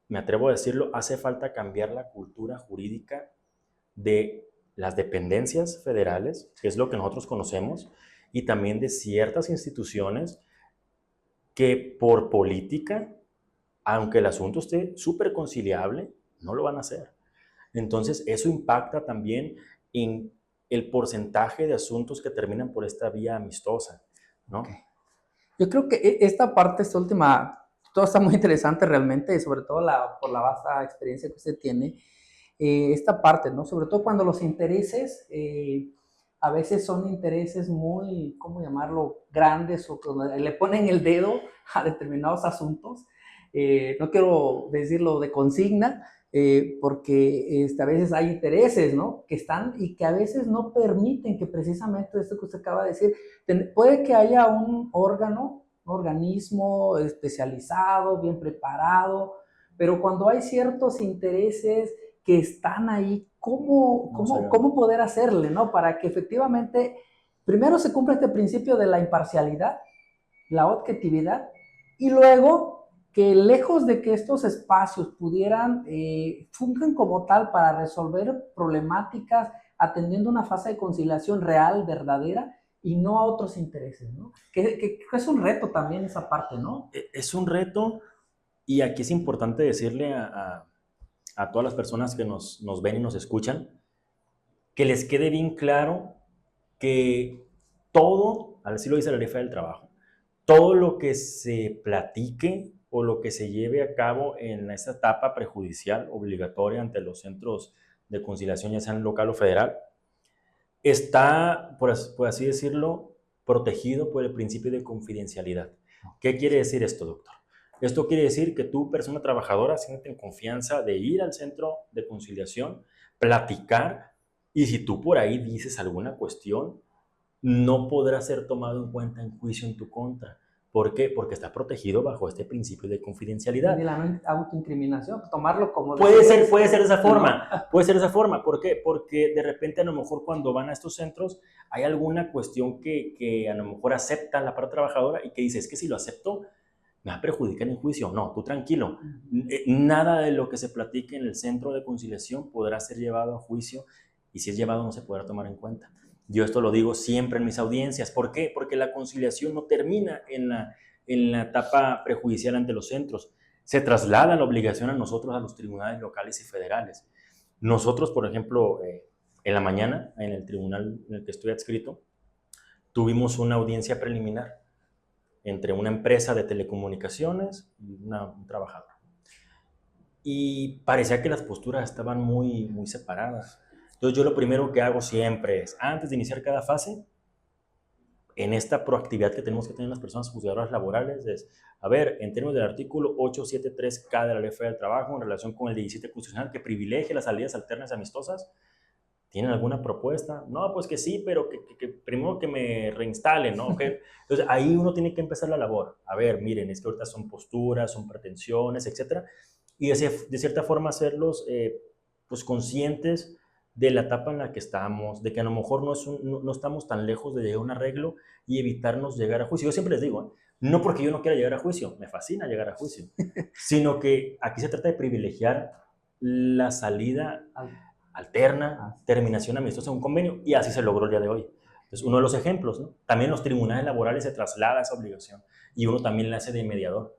me atrevo a decirlo, hace falta cambiar la cultura jurídica de las dependencias federales, que es lo que nosotros conocemos, y también de ciertas instituciones que por política, aunque el asunto esté súper conciliable, no lo van a hacer. Entonces, eso impacta también en el porcentaje de asuntos que terminan por esta vía amistosa, ¿no? Okay. Yo creo que esta parte, esta última, todo está muy interesante realmente, y sobre todo por la vasta experiencia que usted tiene. Esta parte, ¿no? Sobre todo cuando los intereses a veces son intereses muy, ¿cómo llamarlo?, grandes, o que le ponen el dedo a determinados asuntos. No quiero decirlo de consigna, porque a veces hay intereses, ¿no?, que están y que a veces no permiten que precisamente esto que usted acaba de decir, puede que haya un órgano, un organismo especializado, bien preparado, pero cuando hay ciertos intereses que están ahí, ¿cómo poder hacerle, ¿no? Para que efectivamente, primero se cumpla este principio de la imparcialidad, la objetividad, y luego que lejos de que estos espacios pudieran funjan como tal para resolver problemáticas, atendiendo una fase de conciliación real, verdadera, y no a otros intereses, ¿no? Que es un reto también esa parte, ¿no? Es un reto, y aquí es importante decirle a todas las personas que nos ven y nos escuchan, que les quede bien claro que todo, así lo dice la ley federal del trabajo, todo lo que se platique o lo que se lleve a cabo en esta etapa prejudicial obligatoria ante los centros de conciliación, ya sean local o federal, está, por así decirlo, protegido por el principio de confidencialidad. ¿Qué quiere decir esto, doctor? Esto quiere decir que tú, persona trabajadora, siéntete en confianza de ir al centro de conciliación, platicar, y si tú por ahí dices alguna cuestión, no podrá ser tomado en cuenta en juicio en tu contra. ¿Por qué? Porque está protegido bajo este principio de confidencialidad. De la autoincriminación, tomarlo como... Puede ser de esa forma, ¿no? Puede ser de esa forma. ¿Por qué? Porque de repente a lo mejor cuando van a estos centros hay alguna cuestión que a lo mejor acepta la parte trabajadora y que dice, es que si lo acepto, me va a perjudicar en juicio. No, tú tranquilo. Nada de lo que se platique en el centro de conciliación podrá ser llevado a juicio, y si es llevado no se podrá tomar en cuenta. Yo esto lo digo siempre en mis audiencias. ¿Por qué? Porque la conciliación no termina en la etapa prejudicial ante los centros. Se traslada la obligación a nosotros, a los tribunales locales y federales. Nosotros, por ejemplo, en la mañana, en el tribunal en el que estoy adscrito, tuvimos una audiencia preliminar entre una empresa de telecomunicaciones y un trabajador. Y parecía que las posturas estaban muy, muy separadas. Entonces yo lo primero que hago siempre es, antes de iniciar cada fase, en esta proactividad que tenemos que tener las personas juzgadoras laborales, es, a ver, en términos del artículo 873K de la Ley Federal del Trabajo, en relación con el 17 constitucional, que privilegia las salidas alternas y amistosas, ¿tienen alguna propuesta? No, pues que sí, pero que primero que me reinstalen, ¿no? Okay. Entonces ahí uno tiene que empezar la labor. A ver, miren, es que ahorita son posturas, son pretensiones, etcétera, y de cierta forma hacerlos pues conscientes de la etapa en la que estamos, de que a lo mejor no estamos tan lejos de llegar a un arreglo y evitarnos llegar a juicio. Yo siempre les digo, no porque yo no quiera llegar a juicio, me fascina llegar a juicio, sino que aquí se trata de privilegiar la salida alterna, terminación amistosa de un convenio, y así se logró el día de hoy. Entonces, uno de los ejemplos, ¿no? También los tribunales laborales se traslada esa obligación y uno también la hace de mediador.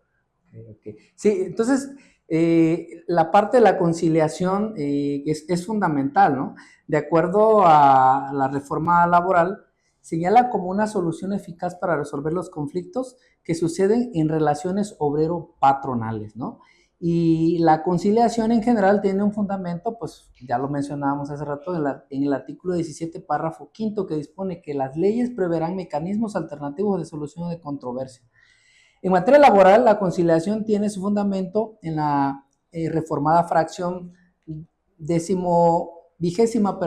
Okay. Sí, entonces la parte de la conciliación es fundamental, ¿no? De acuerdo a la reforma laboral, señala como una solución eficaz para resolver los conflictos que suceden en relaciones obrero-patronales, ¿no? Y la conciliación en general tiene un fundamento, pues ya lo mencionábamos hace rato, en el artículo 17, párrafo quinto, que dispone que las leyes preverán mecanismos alternativos de solución de controversia. En materia laboral, la conciliación tiene su fundamento en la reformada fracción vigésima,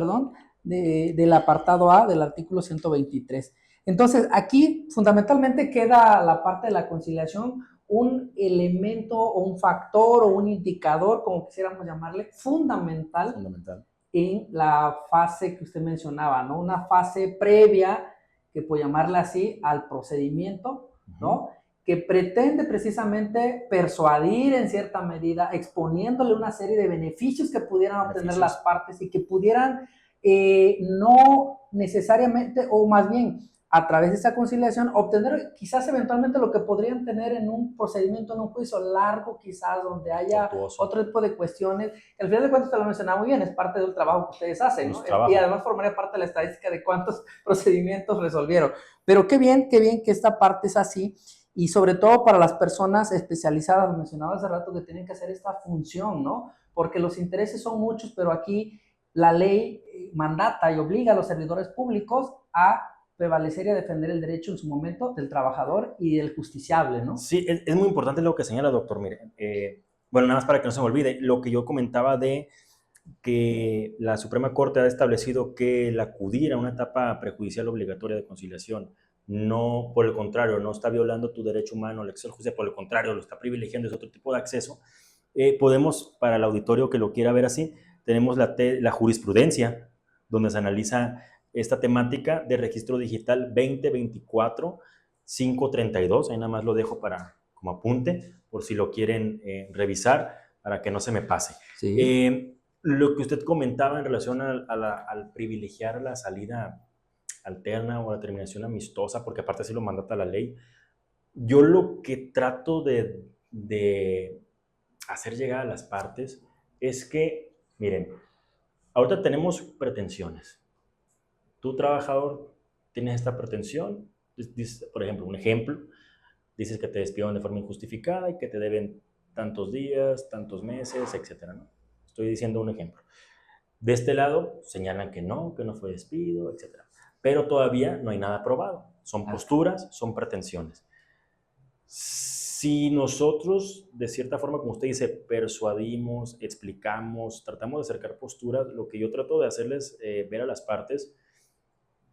del apartado A del artículo 123. Entonces, aquí fundamentalmente queda la parte de la conciliación un elemento o un factor o un indicador, como quisiéramos llamarle, fundamental en la fase que usted mencionaba, ¿no? Una fase previa, que puedo llamarla así, al procedimiento, ¿no? Que pretende precisamente persuadir en cierta medida, exponiéndole una serie de beneficios que pudieran obtener las partes y que pudieran no necesariamente, o más bien a través de esta conciliación, obtener quizás eventualmente lo que podrían tener en un procedimiento, en un juicio largo quizás, donde haya otro tipo de cuestiones, que al final de cuentas te lo mencionaba muy bien, es parte del trabajo que ustedes hacen, ¿no? Y además formaría parte de la estadística de cuántos procedimientos resolvieron. Pero qué bien que esta parte es así. Y sobre todo para las personas especializadas, mencionaba hace rato, que tienen que hacer esta función, ¿no? Porque los intereses son muchos, pero aquí la ley mandata y obliga a los servidores públicos a prevalecer y a defender el derecho en su momento del trabajador y del justiciable, ¿no? Sí, es muy importante lo que señala, doctor. Mire, bueno, nada más para que no se me olvide, lo que yo comentaba de que la Suprema Corte ha establecido que el acudir a una etapa prejudicial obligatoria de conciliación, no, por el contrario, no está violando tu derecho humano al acceso al juicio, por el contrario, lo está privilegiando, es otro tipo de acceso. Podemos, para el auditorio que lo quiera ver así, tenemos la jurisprudencia, donde se analiza esta temática de registro digital 2024-532, ahí nada más lo dejo como apunte, por si lo quieren revisar, para que no se me pase. Sí. Lo que usted comentaba en relación al privilegiar la salida alterna o la terminación amistosa, porque aparte así lo mandata la ley, yo lo que trato de hacer llegar a las partes es que, miren, ahorita tenemos pretensiones. Tú, trabajador, tienes esta pretensión, por ejemplo, un ejemplo, dices que te despidieron de forma injustificada y que te deben tantos días, tantos meses, etcétera, ¿no? Estoy diciendo un ejemplo. De este lado señalan que no fue despido, etcétera. Pero todavía no hay nada probado. Son posturas, son pretensiones. Si nosotros, de cierta forma, como usted dice, persuadimos, explicamos, tratamos de acercar posturas, lo que yo trato de hacerles ver a las partes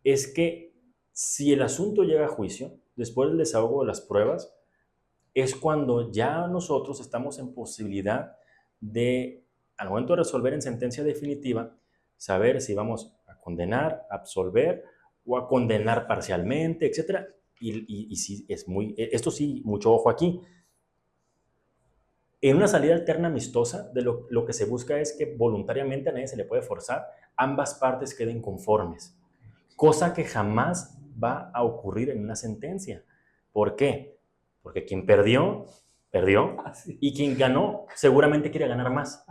es que si el asunto llega a juicio, después del desahogo de las pruebas, es cuando ya nosotros estamos en posibilidad de, al momento de resolver en sentencia definitiva, saber si vamos a condenar, a absolver o a condenar parcialmente, etcétera. Y sí, esto sí, mucho ojo aquí. En una salida alterna amistosa, lo que se busca es que voluntariamente a nadie se le puede forzar, ambas partes queden conformes, cosa que jamás va a ocurrir en una sentencia. ¿Por qué? Porque quien perdió, perdió, y quien ganó seguramente quiere ganar más.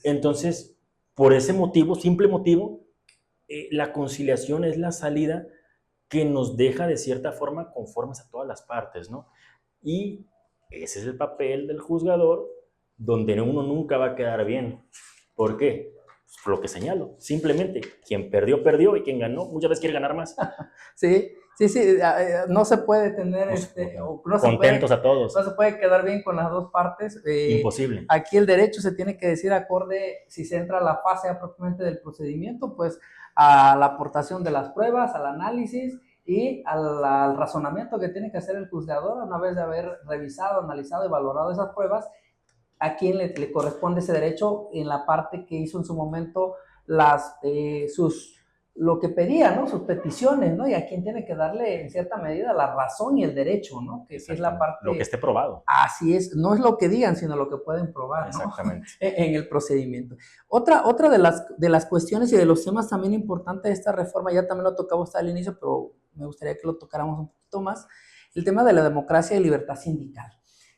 Entonces, por ese motivo, simple motivo, la conciliación es la salida que nos deja de cierta forma conformes a todas las partes, ¿no? Y ese es el papel del juzgador, donde uno nunca va a quedar bien. ¿Por qué? Pues por lo que señalo. Simplemente, quien perdió, perdió, y quien ganó muchas veces quiere ganar más. Sí, no se puede tener contentos a todos. No se puede quedar bien con las dos partes. Imposible. Aquí el derecho se tiene que decir acorde, si se entra a la fase apropiadamente del procedimiento, pues a la aportación de las pruebas, al análisis y al razonamiento que tiene que hacer el juzgador una vez de haber revisado, analizado y valorado esas pruebas, a quién le corresponde ese derecho en la parte que hizo en su momento lo que pedía, ¿no? Sus peticiones, ¿no? Y a quién tiene que darle en cierta medida la razón y el derecho, ¿no? Que es la parte... Lo que esté probado. Así es, no es lo que digan, sino lo que pueden probar, ¿no? Exactamente. En el procedimiento. Otra de las cuestiones y de los temas también importantes de esta reforma, ya también lo tocaba hasta al inicio, pero me gustaría que lo tocáramos un poquito más, el tema de la democracia y libertad sindical,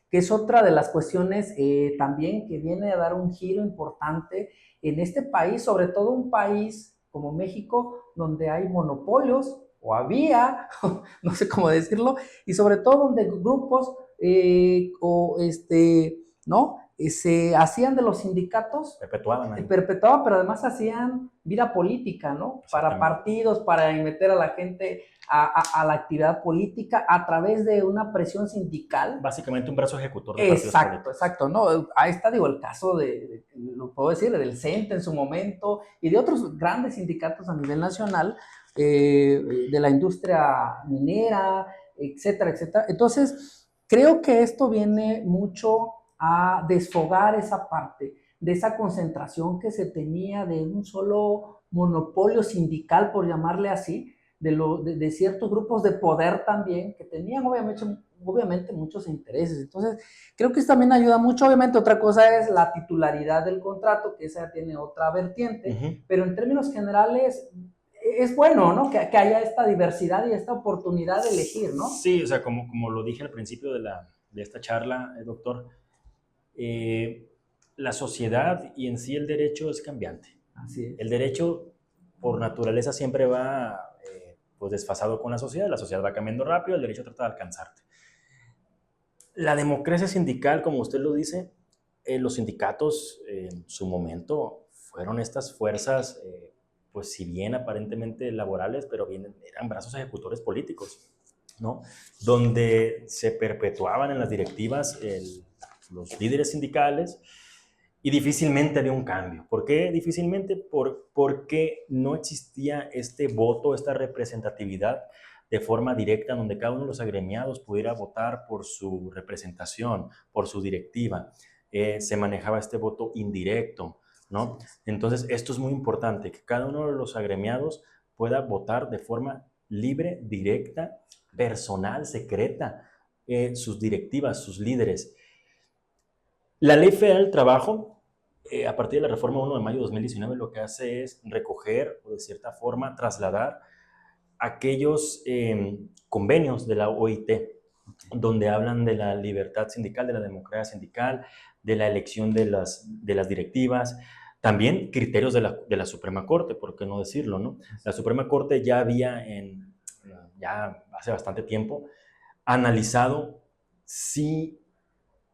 que es otra de las cuestiones también que viene a dar un giro importante en este país, sobre todo un país como México, donde hay monopolios, o había, no sé cómo decirlo, y sobre todo donde grupos ¿no? Se hacían de los sindicatos, perpetuaban, pero además hacían vida política, ¿no? Para partidos, para meter a la gente a la actividad política a través de una presión sindical. Básicamente un brazo ejecutor de partidos políticos. Exacto, ¿no? Ahí está, digo, el caso lo puedo decir, del CENTE en su momento y de otros grandes sindicatos a nivel nacional, de la industria minera, etcétera, etcétera. Entonces, creo que esto viene mucho a desfogar esa parte de esa concentración que se tenía de un solo monopolio sindical, por llamarle así, de ciertos grupos de poder también, que tenían obviamente muchos intereses. Entonces, creo que esto también ayuda mucho. Obviamente, otra cosa es la titularidad del contrato, que esa tiene otra vertiente, pero en términos generales es bueno, ¿no? Que haya esta diversidad y esta oportunidad de elegir, ¿no? Sí, o sea, como lo dije al principio de esta charla, doctor, la sociedad y en sí el derecho es cambiante. Así es. El derecho, por naturaleza, siempre va pues desfasado con la sociedad va cambiando rápido, el derecho trata de alcanzarte. La democracia sindical, como usted lo dice, los sindicatos en su momento fueron estas fuerzas, pues si bien aparentemente laborales, pero bien eran brazos ejecutores políticos, ¿no? Donde se perpetuaban en las directivas los líderes sindicales y difícilmente había un cambio. ¿Por qué difícilmente? Porque no existía este voto, esta representatividad de forma directa, donde cada uno de los agremiados pudiera votar por su representación, por su directiva. Se manejaba este voto indirecto, ¿no? Entonces, esto es muy importante, que cada uno de los agremiados pueda votar de forma libre, directa, personal, secreta, sus directivas, sus líderes. La Ley Federal del Trabajo, a partir de la reforma 1 de mayo de 2019, lo que hace es recoger o de cierta forma trasladar aquellos convenios de la OIT, donde hablan de la libertad sindical, de la democracia sindical, de la elección de las directivas, también criterios de la Suprema Corte, por qué no decirlo, ¿no? La Suprema Corte ya había, ya hace bastante tiempo, analizado si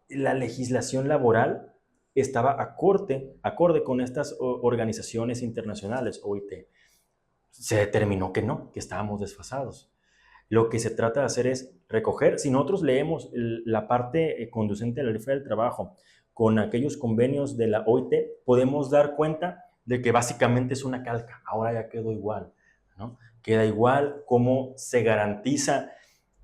la legislación laboral estaba acorde con estas organizaciones internacionales, OIT. Se determinó que no, que estábamos desfasados. Lo que se trata de hacer es recoger, si nosotros leemos la parte conducente de la Ley Federal del Trabajo con aquellos convenios de la OIT, podemos dar cuenta de que básicamente es una calca. Ahora ya quedó igual, ¿no? Queda igual cómo se garantiza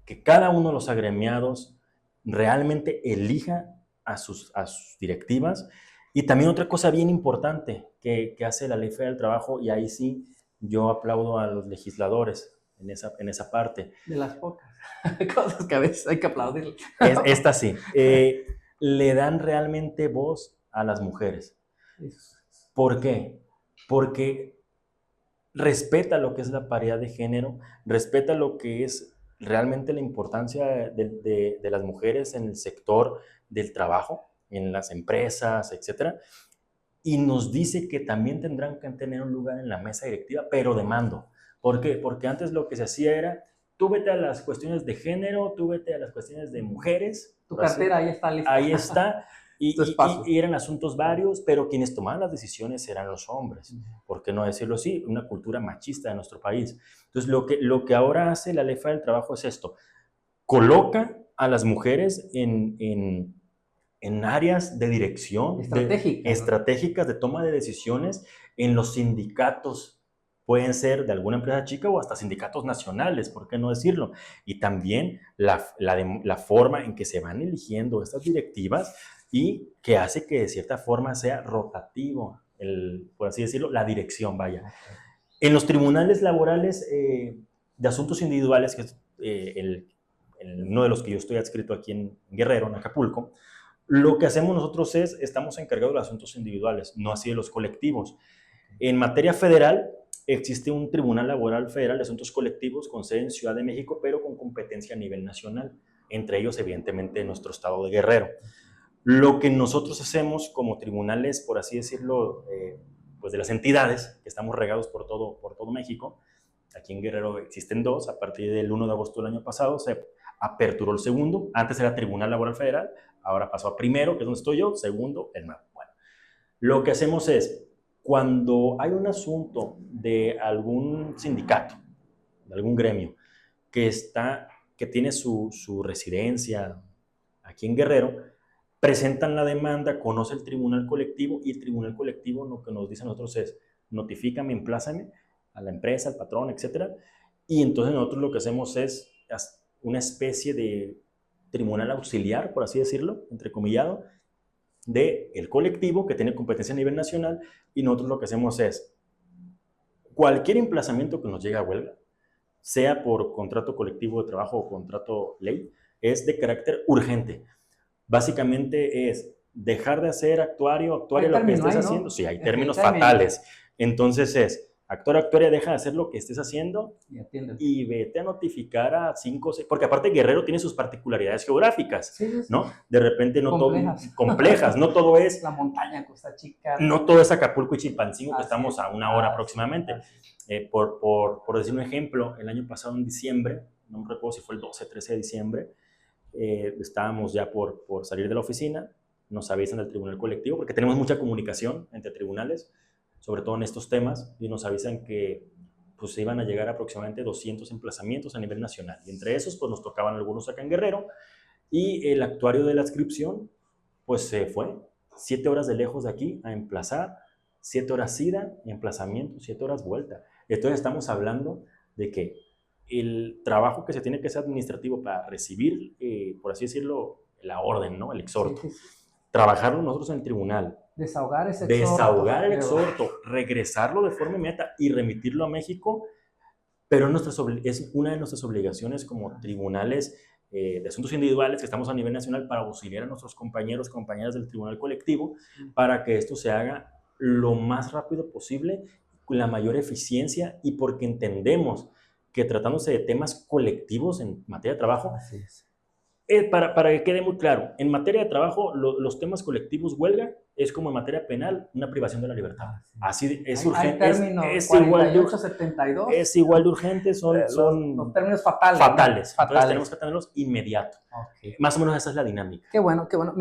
que cada uno de los agremiados realmente elija a sus directivas. Y también otra cosa bien importante que hace la Ley Federal del Trabajo, y ahí sí yo aplaudo a los legisladores en esa parte. De las pocas cosas que a veces hay que aplaudir. Esta sí. Le dan realmente voz a las mujeres. ¿Por qué? Porque respeta lo que es la paridad de género, respeta lo que es realmente la importancia de las mujeres en el sector del trabajo, en las empresas, etcétera, y nos dice que también tendrán que tener un lugar en la mesa directiva, pero de mando. ¿Por qué? Porque antes lo que se hacía era, tú vete a las cuestiones de género, tú vete a las cuestiones de mujeres. Tu cartera ahí está lista. Ahí está. Y eran asuntos varios, pero quienes tomaban las decisiones eran los hombres. ¿Por qué no decirlo así? Una cultura machista de nuestro país. Entonces, lo que ahora hace la Ley Federal del Trabajo es esto. Coloca a las mujeres en áreas de dirección estratégicas de toma de decisiones en los sindicatos. Pueden ser de alguna empresa chica o hasta sindicatos nacionales, ¿por qué no decirlo? Y también la forma en que se van eligiendo estas directivas y que hace que de cierta forma sea rotativo, por así decirlo, la dirección, vaya. En los tribunales laborales de asuntos individuales, que es uno de los que yo estoy adscrito aquí en Guerrero, en Acapulco, lo que hacemos nosotros estamos encargados de los asuntos individuales, no así de los colectivos. En materia federal, existe un Tribunal Laboral Federal de Asuntos Colectivos con sede en Ciudad de México, pero con competencia a nivel nacional, entre ellos, evidentemente, nuestro estado de Guerrero. Lo que nosotros hacemos como tribunales, por así decirlo, pues de las entidades, que estamos regados por todo México, aquí en Guerrero existen dos, a partir del 1 de agosto del año pasado se aperturó el segundo, antes era Tribunal Laboral Federal, ahora pasó a primero, que es donde estoy yo, segundo, el nuevo. Bueno, lo que hacemos es, cuando hay un asunto de algún sindicato, de algún gremio, que tiene su residencia aquí en Guerrero, presentan la demanda, conoce el tribunal colectivo y el tribunal colectivo lo que nos dice a nosotros es, notifícame, emplázame a la empresa, al patrón, etcétera, y entonces nosotros lo que hacemos es una especie de tribunal auxiliar, por así decirlo, entrecomillado, del colectivo que tiene competencia a nivel nacional, y nosotros lo que hacemos es cualquier emplazamiento que nos llegue a huelga, sea por contrato colectivo de trabajo o contrato ley, es de carácter urgente. Básicamente es dejar de hacer actuario lo que estés haciendo. Sí, hay términos fatales. Entonces es actuaria, deja de hacer lo que estés haciendo y vete a notificar a 5 o 6, porque aparte Guerrero tiene sus particularidades geográficas, ¿no? De repente no complejas, no todo es la montaña Costa Chica, no todo es Acapulco y Chilpancingo, que estamos a una hora aproximadamente. Por decir un ejemplo, el año pasado en diciembre, no me recuerdo si fue el 12 o 13 de diciembre, estábamos ya por salir de la oficina, nos avisan del tribunal colectivo, porque tenemos mucha comunicación entre tribunales, sobre todo en estos temas, y nos avisan que pues, se iban a llegar aproximadamente 200 emplazamientos a nivel nacional. Y entre esos, pues nos tocaban algunos acá en Guerrero, y el actuario de la adscripción, pues se fue 7 horas de lejos de aquí a emplazar, 7 horas ida, emplazamiento, 7 horas vuelta. Entonces estamos hablando de que el trabajo que se tiene que hacer administrativo para recibir, por así decirlo, la orden, ¿no? El exhorto. Trabajarlo nosotros en el tribunal Desahogar ese exhorto. Desahogar el exhorto, regresarlo de forma inmediata y remitirlo a México, pero es una de nuestras obligaciones como tribunales de asuntos individuales que estamos a nivel nacional para auxiliar a nuestros compañeros, compañeras del tribunal colectivo para que esto se haga lo más rápido posible, con la mayor eficiencia y porque entendemos que tratándose de temas colectivos en materia de trabajo, para que quede muy claro, en materia de trabajo, los temas colectivos, huelga, es como en materia penal, una privación de la libertad. Así es urgente. Hay términos, es 48, 72. Es igual de urgente, son los términos fatales. Fatales. Entonces tenemos que tenerlos inmediato. Okay. Más o menos esa es la dinámica. Qué bueno, qué bueno.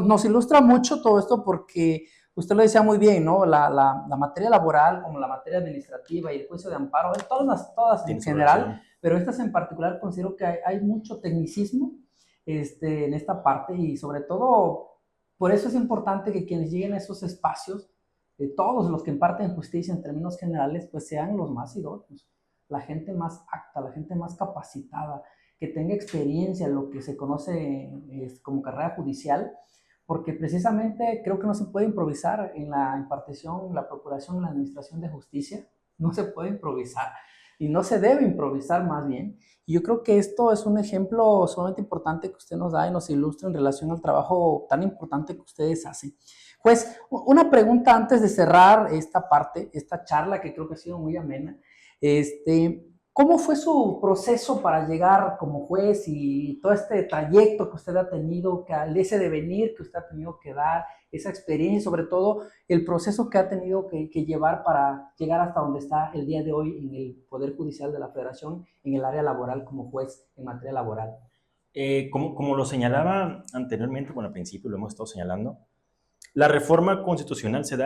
Nos ilustra mucho todo esto porque usted lo decía muy bien, ¿no? La materia laboral, como la materia administrativa y el juicio de amparo, todas en general, pero estas en particular considero que hay mucho tecnicismo en esta parte y sobre todo, por eso es importante que quienes lleguen a esos espacios, todos los que imparten justicia en términos generales, pues sean los más idóneos, la gente más apta, la gente más capacitada, que tenga experiencia en lo que se conoce como carrera judicial, porque precisamente creo que no se puede improvisar en la impartición, la procuración, la administración de justicia, no se puede improvisar y no se debe improvisar más bien. Y yo creo que esto es un ejemplo sumamente importante que usted nos da y nos ilustra en relación al trabajo tan importante que ustedes hacen. Juez, una pregunta antes de cerrar esta parte, esta charla que creo que ha sido muy amena. ¿Cómo fue su proceso para llegar como juez y todo este trayecto que usted ha tenido, ese devenir que usted ha tenido que dar, esa experiencia y sobre todo el proceso que ha tenido que llevar para llegar hasta donde está el día de hoy en el Poder Judicial de la Federación, en el área laboral como juez en materia laboral? Como lo señalaba anteriormente, bueno, al principio lo hemos estado señalando, la reforma constitucional se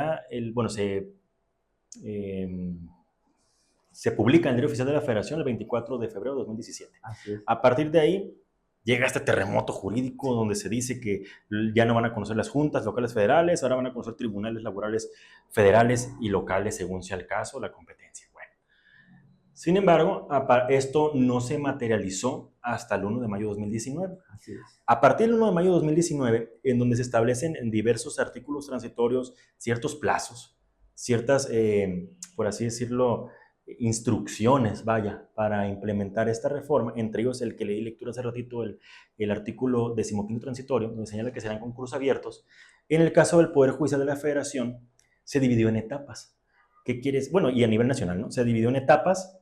publica en el Diario Oficial de la Federación el 24 de febrero de 2017. A partir de ahí llega este terremoto jurídico donde se dice que ya no van a conocer las juntas locales federales, ahora van a conocer tribunales laborales federales y locales según sea el caso, la competencia. Bueno, sin embargo, esto no se materializó hasta el 1 de mayo de 2019. Así es. A partir del 1 de mayo de 2019, en donde se establecen en diversos artículos transitorios ciertos plazos, ciertas, por así decirlo, instrucciones, para implementar esta reforma, entre ellos el que leí lectura hace ratito, el artículo 15º transitorio, donde señala que serán concursos abiertos. En el caso del Poder Judicial de la Federación, se dividió en etapas. ¿Qué quieres? Bueno, y a nivel nacional, ¿no? Se dividió en etapas,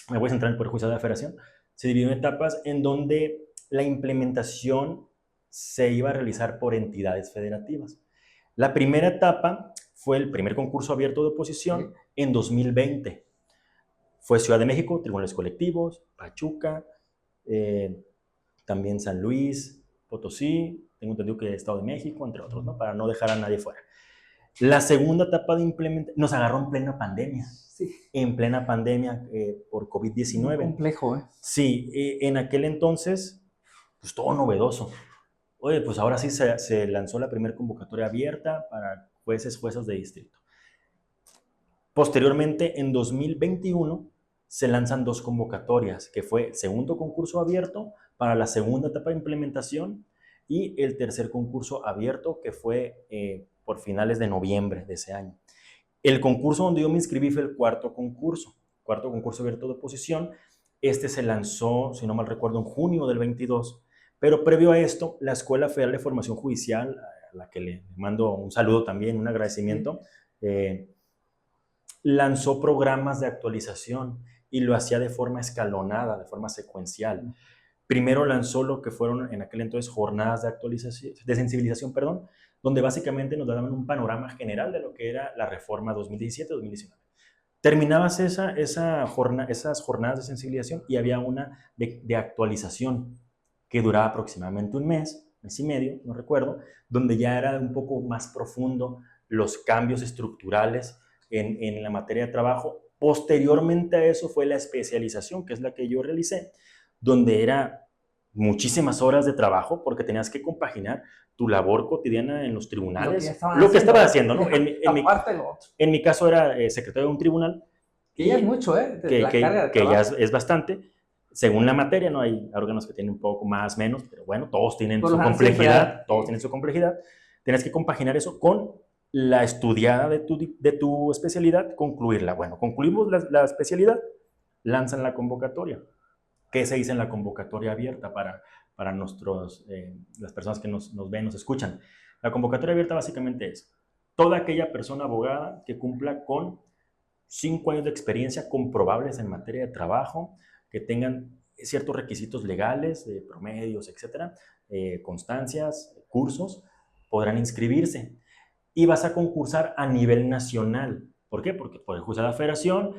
me voy a centrar en el Poder Judicial de la Federación, se dividió en etapas en donde la implementación se iba a realizar por entidades federativas. La primera etapa fue el primer concurso abierto de oposición en 2020. Fue Ciudad de México, tribunales colectivos, Pachuca, también San Luis, Potosí, tengo entendido que Estado de México, entre otros, ¿no? Para no dejar a nadie fuera. La segunda etapa de implementación nos agarró en plena pandemia. Sí. En plena pandemia por COVID-19. Muy complejo, ¿eh? Sí, en aquel entonces, pues todo novedoso. Oye, pues ahora sí se lanzó la primera convocatoria abierta para juezas de distrito. Posteriormente, en 2021, se lanzan dos convocatorias, que fue el segundo concurso abierto para la segunda etapa de implementación y el tercer concurso abierto, que fue por finales de noviembre de ese año. El concurso donde yo me inscribí fue el cuarto concurso abierto de oposición. Este se lanzó, si no mal recuerdo, en junio del 22, pero previo a esto, la Escuela Federal de Formación Judicial, a la que le mando un saludo también, un agradecimiento, lanzó programas de actualización y lo hacía de forma escalonada, de forma secuencial. Primero lanzó lo que fueron en aquel entonces jornadas de actualización, de sensibilización, donde básicamente nos daban un panorama general de lo que era la reforma 2017-2019. Terminabas esas jornadas de sensibilización y había una de actualización que duraba aproximadamente un mes y medio, no recuerdo, donde ya era un poco más profundo los cambios estructurales en la materia de trabajo. Posteriormente a eso fue la especialización, que es la que yo realicé, donde era muchísimas horas de trabajo porque tenías que compaginar tu labor cotidiana en los tribunales. Lo que estabas haciendo, ¿no? En mi caso era secretario de un tribunal. Que ya es mucho, ¿eh? Que ya es bastante. Según la materia, ¿no? Hay órganos que tienen un poco más, menos, pero bueno, todos tienen su complejidad. Todos tienen su complejidad. Tienes que compaginar eso con la estudiada de tu especialidad, concluirla. Bueno, concluimos la especialidad, lanzan la convocatoria. ¿Qué se dice en la convocatoria abierta para las personas que nos ven, nos escuchan? La convocatoria abierta básicamente es toda aquella persona abogada que cumpla con 5 años de experiencia comprobables en materia de trabajo, que tengan ciertos requisitos legales, promedios, etcétera, constancias, cursos, podrán inscribirse. Y vas a concursar a nivel nacional. ¿Por qué? Porque por el juicio de la federación,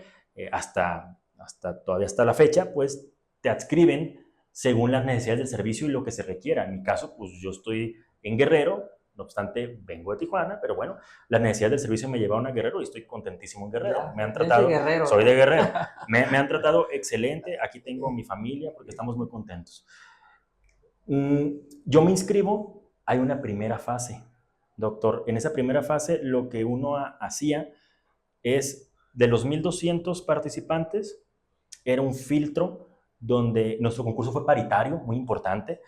todavía hasta la fecha, pues te adscriben según las necesidades del servicio y lo que se requiera. En mi caso, pues yo estoy en Guerrero, no obstante, vengo de Tijuana, pero bueno, las necesidades del servicio me llevaron a Guerrero y estoy contentísimo en Guerrero. Ya, Me han tratado, Guerrero, soy de Guerrero, me han tratado excelente, aquí tengo mi familia porque estamos muy contentos. Yo me inscribo, hay una primera fase, doctor. En esa primera fase lo que uno hacía es, de los 1,200 participantes, era un filtro donde nuestro concurso fue paritario, muy importante.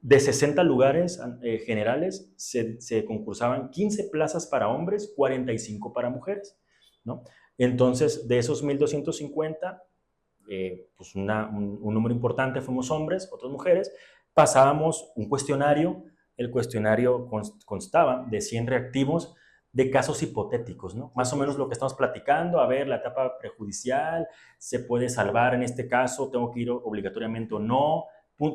De 60 lugares generales se concursaban 15 plazas para hombres, 45 para mujeres, ¿no? Entonces, de esos 1,250, pues un número importante fuimos hombres, otras mujeres. Pasábamos un cuestionario. El cuestionario constaba de 100 reactivos de casos hipotéticos, ¿no? Más o menos lo que estamos platicando. A ver, la etapa prejudicial, ¿se puede salvar en este caso? ¿Tengo que ir obligatoriamente o no?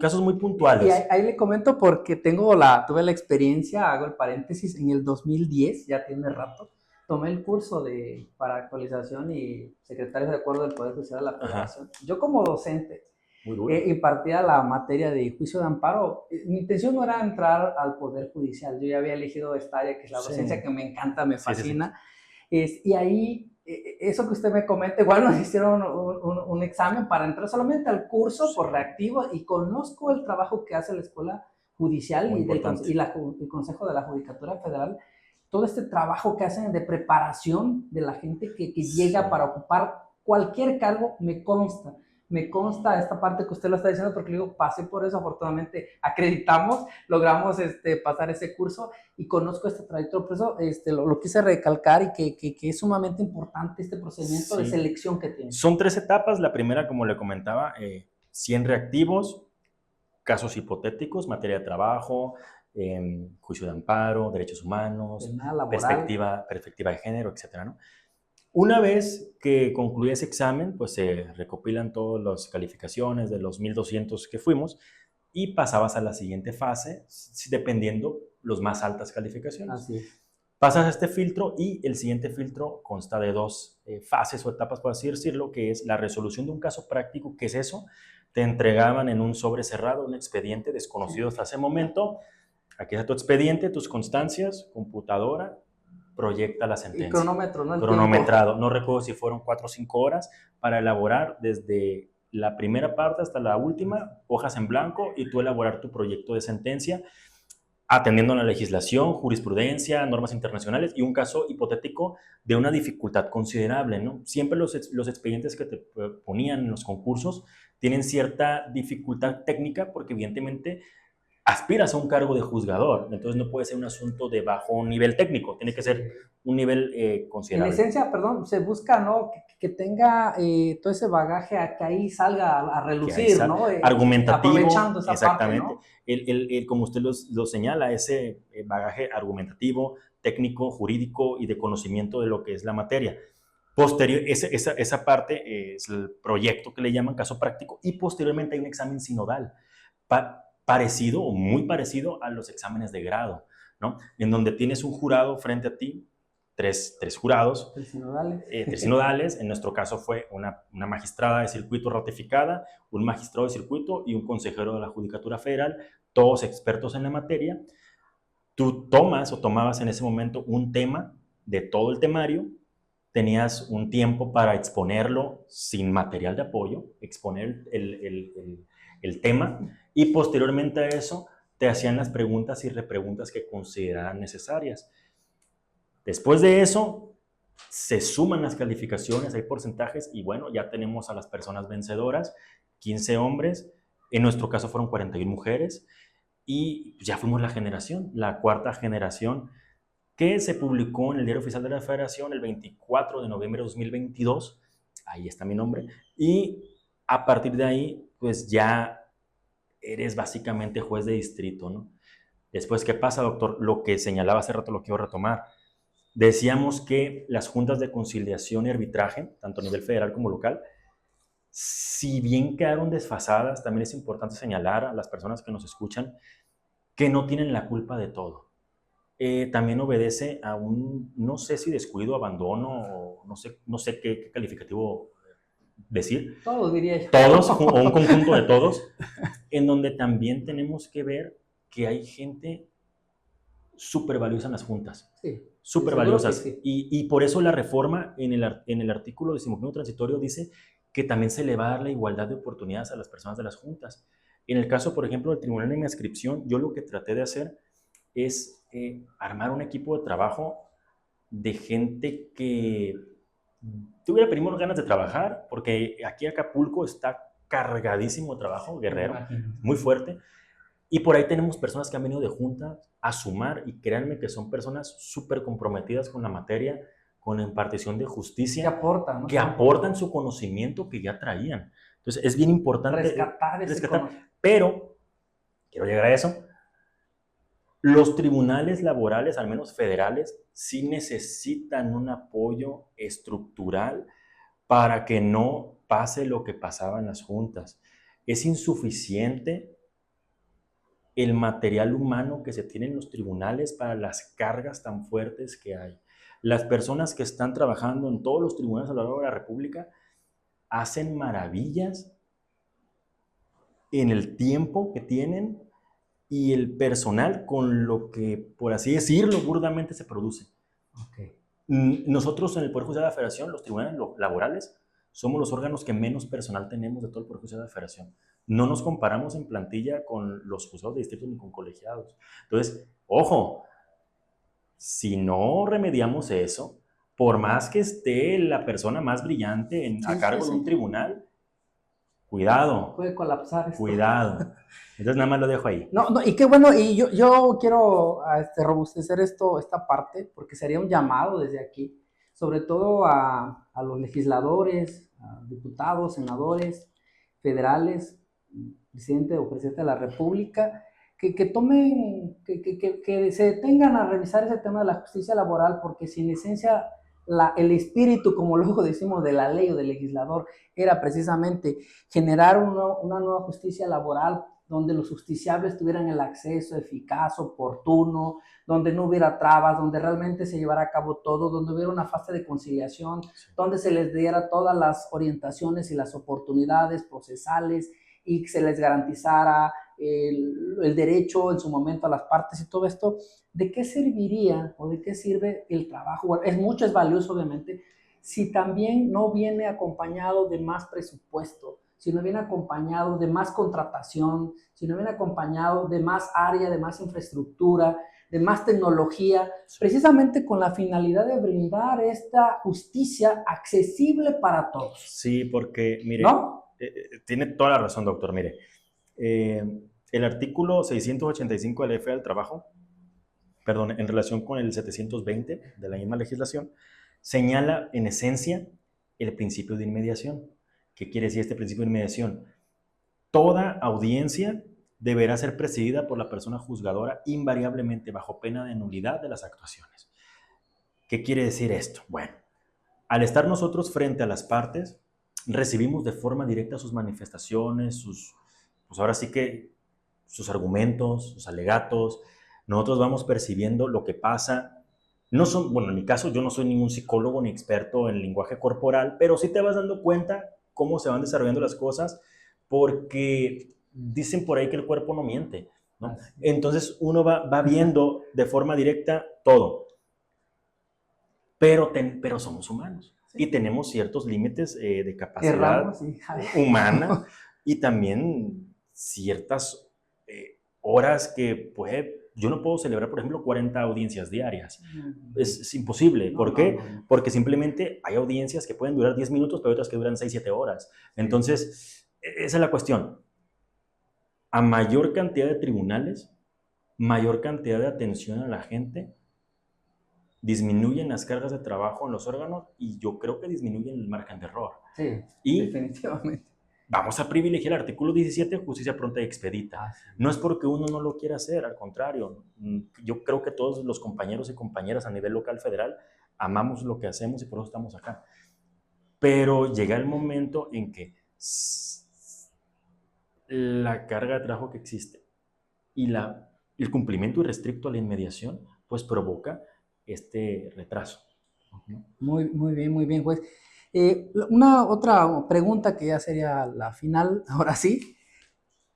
Casos muy puntuales. Y ahí le comento porque tuve la experiencia, hago el paréntesis, en el 2010, ya tiene rato, tomé el curso para actualización y secretario de acuerdo del Poder Judicial de la Federación. Ajá. Yo como docente impartía la materia de juicio de amparo. Mi intención no era entrar al Poder Judicial, yo ya había elegido esta área que es la docencia, que me encanta, me fascina. Sí. Y ahí, eso que usted me comenta, igual nos hicieron un examen para entrar solamente al curso por reactivo, y conozco el trabajo que hace la Escuela Judicial y el Consejo de la Judicatura Federal, todo este trabajo que hacen de preparación de la gente que llega para ocupar cualquier cargo. Me consta esta parte que usted lo está diciendo, porque digo, pasé por eso, afortunadamente acreditamos, logramos pasar ese curso y conozco este trayectoria. Por eso lo quise recalcar, y que es sumamente importante este procedimiento de selección que tiene. Son 3 etapas. La primera, como le comentaba, 100 reactivos, casos hipotéticos, materia de trabajo, juicio de amparo, derechos humanos, perspectiva de género, etcétera, ¿no? Una vez que concluye ese examen, pues se recopilan todas las calificaciones de los 1,200 que fuimos y pasabas a la siguiente fase, dependiendo los más altas calificaciones. Así es. Pasas a este filtro, y el siguiente filtro consta de 2 fases o etapas, por así decirlo, que es la resolución de un caso práctico. ¿Qué es eso? Te entregaban en un sobre cerrado un expediente desconocido hasta ese momento. Aquí está tu expediente, tus constancias, computadora, proyecta la sentencia. Y cronómetro, ¿no? Cronometrado. No recuerdo si fueron 4 o 5 horas para elaborar desde la primera parte hasta la última, hojas en blanco, y tú elaborar tu proyecto de sentencia, atendiendo a la legislación, jurisprudencia, normas internacionales y un caso hipotético de una dificultad considerable, ¿no? Siempre los expedientes que te ponían en los concursos tienen cierta dificultad técnica, porque evidentemente aspiras a un cargo de juzgador, entonces no puede ser un asunto de bajo nivel técnico, tiene que ser un nivel considerable. En esencia, perdón, se busca, ¿no?, que tenga todo ese bagaje, que ahí salga a relucir, ¿no? Argumentativo, aprovechando esa exactamente. Parte, ¿no? Como usted lo señala, ese bagaje argumentativo, técnico, jurídico y de conocimiento de lo que es la materia. Posterior, esa parte es el proyecto que le llaman caso práctico, y posteriormente hay un examen sinodal, parecido o muy parecido a los exámenes de grado, ¿no? En donde tienes un jurado frente a ti, tres jurados. 3 sinodales. 3 sinodales. En nuestro caso fue una magistrada de circuito ratificada, un magistrado de circuito y un consejero de la Judicatura Federal, todos expertos en la materia. Tú tomabas en ese momento un tema de todo el temario, tenías un tiempo para exponerlo sin material de apoyo, exponer el tema, y posteriormente a eso te hacían las preguntas y repreguntas que consideraran necesarias. Después de eso, se suman las calificaciones, hay porcentajes, y bueno, ya tenemos a las personas vencedoras, 15 hombres, en nuestro caso fueron 41 mujeres, y ya fuimos la 4ª generación que se publicó en el Diario Oficial de la Federación el 24 de noviembre de 2022. Ahí está mi nombre. Y a partir de ahí, pues ya eres básicamente juez de distrito, ¿no? Después, ¿qué pasa, doctor? Lo que señalaba hace rato lo quiero retomar. Decíamos que las juntas de conciliación y arbitraje, tanto a nivel federal como local, si bien quedaron desfasadas, también es importante señalar a las personas que nos escuchan que no tienen la culpa de todo. También obedece a un, no sé si descuido, abandono, o no sé qué calificativo decir. Todos, diría yo. Todos, o un conjunto de todos, en donde también tenemos que ver que hay gente súper valiosa en las juntas. Sí, Súper seguro valiosas. que sí. Y por eso la reforma en el artículo 15 transitorio dice que también se le va a dar la igualdad de oportunidades a las personas de las juntas. En el caso, por ejemplo, del tribunal de inscripción, yo lo que traté de hacer es armar un equipo de trabajo de gente que tuviera primero ganas de trabajar, porque aquí Acapulco está cargadísimo de trabajo, Guerrero, muy fuerte. Y por ahí tenemos personas que han venido de juntas a sumar, y créanme que son personas súper comprometidas con la materia, con la impartición de justicia, Que aportan, ¿no? que aportan su conocimiento que ya traían. Entonces es bien importante rescatar ese conocimiento. Pero, quiero llegar a eso, los tribunales laborales, al menos federales, sí necesitan un apoyo estructural para que no pase lo que pasaba en las juntas. Es insuficiente el material humano que se tiene en los tribunales para las cargas tan fuertes que hay. Las personas que están trabajando en todos los tribunales a lo largo de la República hacen maravillas en el tiempo que tienen y el personal con lo que, por así decirlo, burdamente se produce. Okay. Nosotros en el Poder Judicial de la Federación, los tribunales laborales, somos los órganos que menos personal tenemos de todo el Poder Judicial de la Federación. No nos comparamos en plantilla con los juzgados de distrito ni con colegiados. Entonces, ojo, si no remediamos eso, por más que esté la persona más brillante a cargo de un tribunal, cuidado. Puede colapsar esto. Cuidado. Entonces nada más lo dejo ahí. No, y qué bueno, y yo quiero robustecer esta parte, porque sería un llamado desde aquí, sobre todo a los legisladores, a diputados, senadores, federales, presidente o presidente de la República, que tomen, que se detengan a revisar ese tema de la justicia laboral, porque si en esencia el espíritu, como luego decimos, de la ley o del legislador, era precisamente generar una nueva justicia laboral donde los justiciables tuvieran el acceso eficaz, oportuno, donde no hubiera trabas, donde realmente se llevara a cabo todo, donde hubiera una fase de conciliación, donde se les diera todas las orientaciones y las oportunidades procesales y se les garantizara el derecho en su momento a las partes y todo esto. ¿De qué serviría o de qué sirve el trabajo? Bueno, es valioso obviamente, si también no viene acompañado de más presupuesto, si no viene acompañado de más contratación, si no viene acompañado de más área, de más infraestructura, de más tecnología, precisamente con la finalidad de brindar esta justicia accesible para todos. Sí, porque, mire, ¿no? Tiene toda la razón, doctor. Mire, el artículo 685 de la Ley del Trabajo, perdón, en relación con el 720 de la misma legislación, señala en esencia el principio de inmediación. ¿Qué quiere decir este principio de inmediación? Toda audiencia deberá ser presidida por la persona juzgadora invariablemente bajo pena de nulidad de las actuaciones. ¿Qué quiere decir esto? Bueno, al estar nosotros frente a las partes, recibimos de forma directa sus manifestaciones, pues ahora sí que sus argumentos, sus alegatos. Nosotros vamos percibiendo lo que pasa. Bueno, en mi caso yo no soy ningún psicólogo ni experto en lenguaje corporal, pero sí te vas dando cuenta cómo se van desarrollando las cosas, porque dicen por ahí que el cuerpo no miente, ¿no? Entonces uno va viendo de forma directa todo, pero somos humanos. Sí. Y tenemos ciertos límites de capacidad humana y también ciertas horas que yo no puedo celebrar, por ejemplo, 40 audiencias diarias. Es imposible. ¿Por qué? Porque simplemente hay audiencias que pueden durar 10 minutos, pero otras que duran 6, 7 horas. Entonces, esa es la cuestión. A mayor cantidad de tribunales, mayor cantidad de atención a la gente, disminuyen las cargas de trabajo en los órganos y yo creo que disminuyen el margen de error. Sí, y definitivamente. Vamos a privilegiar el artículo 17, justicia pronta y expedita. Sí. No es porque uno no lo quiera hacer, al contrario. Yo creo que todos los compañeros y compañeras a nivel local, federal, amamos lo que hacemos y por eso estamos acá. Pero llega el momento en que la carga de trabajo que existe y el cumplimiento irrestricto a la inmediación, pues provoca este retraso. Muy bien, juez. Una otra pregunta que ya sería la final, ahora sí.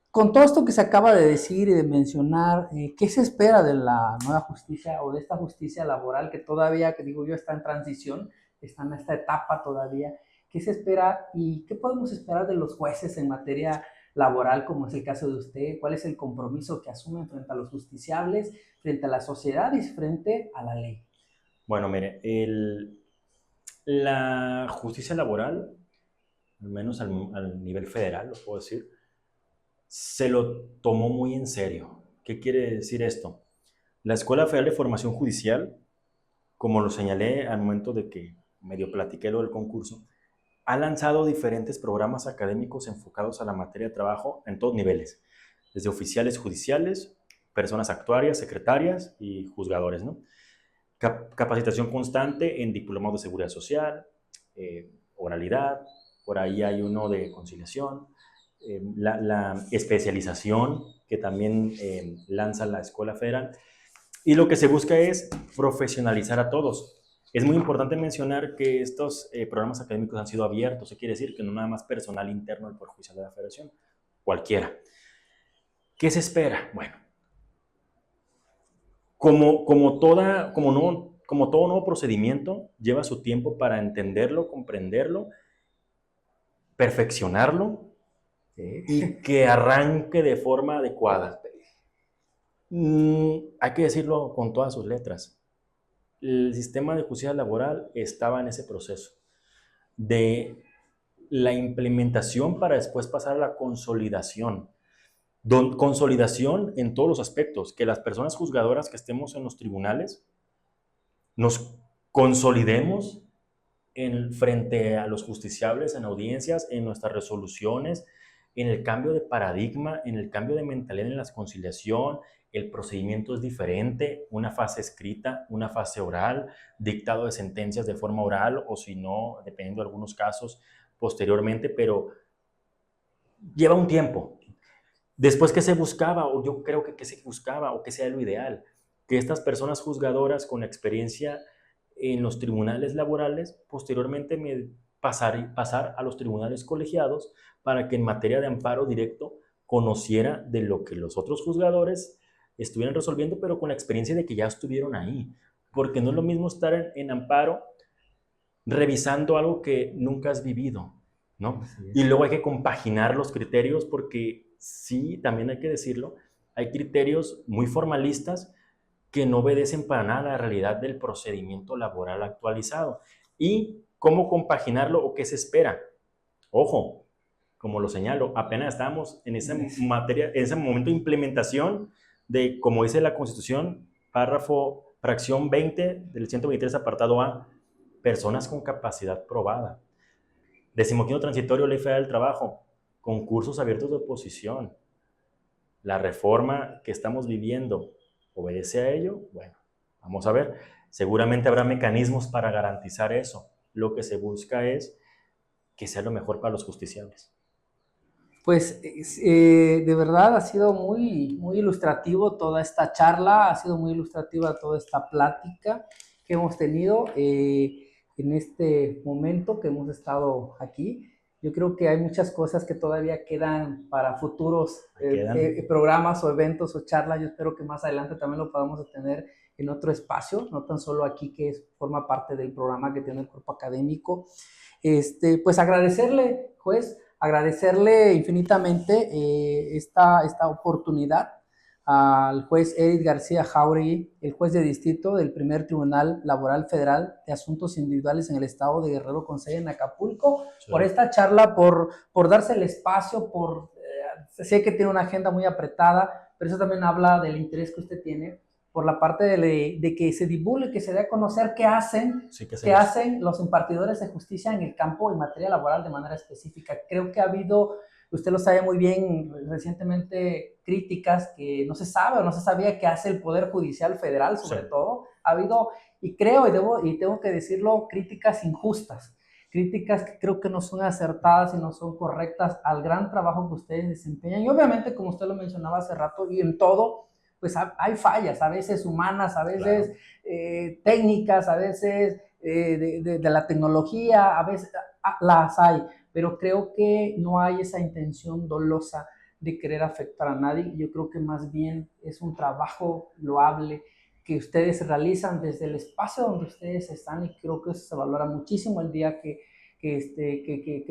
Con todo esto que se acaba de decir y de mencionar, ¿qué se espera de la nueva justicia o de esta justicia laboral que todavía, que digo yo, está en transición, está en esta etapa todavía? ¿Qué se espera y qué podemos esperar de los jueces en materia laboral, como es el caso de usted? ¿Cuál es el compromiso que asumen frente a los justiciables, frente a la sociedad y frente a la ley? Bueno, mire, la justicia laboral, al menos al nivel federal, lo puedo decir, se lo tomó muy en serio. ¿Qué quiere decir esto? La Escuela Federal de Formación Judicial, como lo señalé al momento de que medio platiqué lo del concurso, ha lanzado diferentes programas académicos enfocados a la materia de trabajo en todos niveles, desde oficiales judiciales, personas actuarias, secretarias y juzgadores, ¿no? Capacitación constante en diplomados de seguridad social, oralidad, por ahí hay uno de conciliación, la especialización que también lanza la Escuela Federal. Y lo que se busca es profesionalizar a todos. Es muy importante mencionar que estos programas académicos han sido abiertos. Eso quiere decir que no nada más personal interno del Poder Judicial de la Federación, cualquiera. ¿Qué se espera? Bueno, como todo nuevo procedimiento, lleva su tiempo para entenderlo, comprenderlo, perfeccionarlo y que arranque de forma adecuada. Hay que decirlo con todas sus letras. El sistema de justicia laboral estaba en ese proceso de la implementación para después pasar a la consolidación. Consolidación en todos los aspectos, que las personas juzgadoras que estemos en los tribunales nos consolidemos frente a los justiciables en audiencias, en nuestras resoluciones, en el cambio de paradigma, en el cambio de mentalidad en la conciliación. El procedimiento es diferente, una fase escrita, una fase oral, dictado de sentencias de forma oral o si no, dependiendo de algunos casos, posteriormente, pero lleva un tiempo. Después, ¿qué se buscaba? O yo creo que ¿qué se buscaba? O que sea lo ideal, que estas personas juzgadoras con experiencia en los tribunales laborales, posteriormente pasar a los tribunales colegiados para que en materia de amparo directo conociera de lo que los otros juzgadores estuvieran resolviendo, pero con la experiencia de que ya estuvieron ahí. Porque no es lo mismo estar en amparo revisando algo que nunca has vivido, ¿no? Y luego hay que compaginar los criterios porque sí, también hay que decirlo, hay criterios muy formalistas que no obedecen para nada a la realidad del procedimiento laboral actualizado. ¿Y cómo compaginarlo o qué se espera? Ojo, como lo señalo, apenas estábamos en esa materia, en ese momento de implementación de, como dice la Constitución, fracción 20 del 123, apartado A, personas con capacidad probada. 15º transitorio, Ley Federal del Trabajo, concursos abiertos de oposición. La reforma que estamos viviendo obedece a ello. Bueno, vamos a ver. Seguramente habrá mecanismos para garantizar eso. Lo que se busca es que sea lo mejor para los justiciables. Pues de verdad ha sido muy ilustrativo toda esta charla, ha sido muy ilustrativa toda esta plática que hemos tenido en este momento que hemos estado aquí. Yo creo que hay muchas cosas que todavía quedan para futuros programas o eventos o charlas. Yo espero que más adelante también lo podamos tener en otro espacio, no tan solo aquí que forma parte del programa que tiene el cuerpo académico. Pues agradecerle, juez, agradecerle infinitamente esta oportunidad al juez Eric García Jauregui, el juez de distrito del primer Tribunal Laboral Federal de Asuntos Individuales en el estado de Guerrero con sede en Acapulco, sí, por esta charla, por darse el espacio, sé que tiene una agenda muy apretada, pero eso también habla del interés que usted tiene por la parte de que se divulgue, que se dé a conocer qué hacen, Sí, que qué hacen los impartidores de justicia en el campo en materia laboral de manera específica. Creo que ha habido, usted lo sabe muy bien, recientemente críticas que no se sabe o no se sabía qué hace el Poder Judicial Federal, sobre todo. Ha habido, y creo, y tengo que decirlo, críticas injustas, críticas que creo que no son acertadas y no son correctas al gran trabajo que ustedes desempeñan. Y obviamente, como usted lo mencionaba hace rato, y en todo, pues hay fallas, a veces humanas, a veces técnicas, a veces de la tecnología, a veces las hay, pero creo que no hay esa intención dolosa de querer afectar a nadie. Yo creo que más bien es un trabajo loable que ustedes realizan desde el espacio donde ustedes están, y creo que eso se valora muchísimo. El día que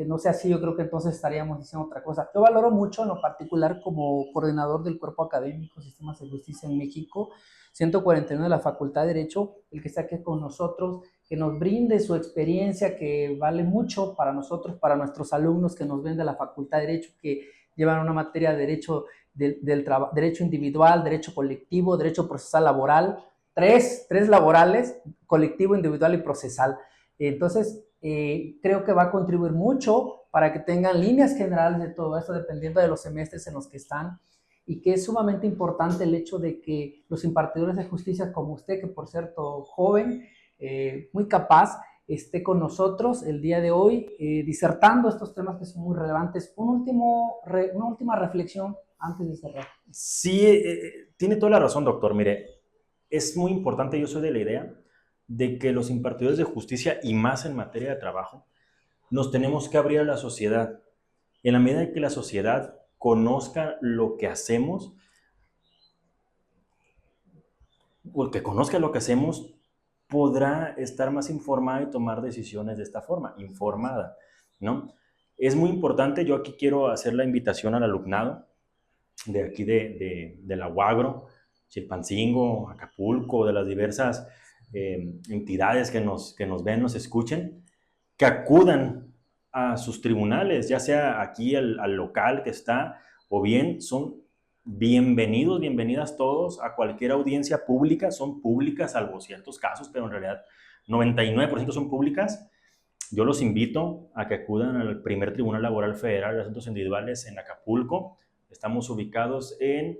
no sea así, yo creo que entonces estaríamos diciendo otra cosa. Yo valoro mucho en lo particular como coordinador del Cuerpo Académico Sistemas de Justicia en México, 141 de la Facultad de Derecho, el que está aquí con nosotros, que nos brinde su experiencia, que vale mucho para nosotros, para nuestros alumnos que nos ven de la Facultad de Derecho, que llevan una materia de derecho, derecho individual, derecho colectivo, derecho procesal laboral, tres laborales, colectivo, individual y procesal. Entonces, creo que va a contribuir mucho para que tengan líneas generales de todo esto, dependiendo de los semestres en los que están, y que es sumamente importante el hecho de que los impartidores de justicia como usted, que por cierto joven, muy capaz, esté con nosotros el día de hoy disertando estos temas que son muy relevantes. Una última reflexión antes de cerrar. Sí, tiene toda la razón, doctor. Mire, es muy importante, yo soy de la idea de que los impartidores de justicia, y más en materia de trabajo, nos tenemos que abrir a la sociedad. En la medida en que la sociedad conozca lo que hacemos, o que conozca lo que hacemos, podrá estar más informada y tomar decisiones de esta forma, informada, ¿no? Es muy importante, yo aquí quiero hacer la invitación al alumnado de aquí de la UAGRO, Chilpancingo, Acapulco, de las diversas entidades que nos ven, nos escuchen, que acudan a sus tribunales, ya sea aquí al local que está, o bien son bienvenidos, bienvenidas todos a cualquier audiencia pública, son públicas, salvo ciertos casos, pero en realidad 99% son públicas. Yo los invito a que acudan al primer Tribunal Laboral Federal de Asuntos Individuales en Acapulco. Estamos ubicados en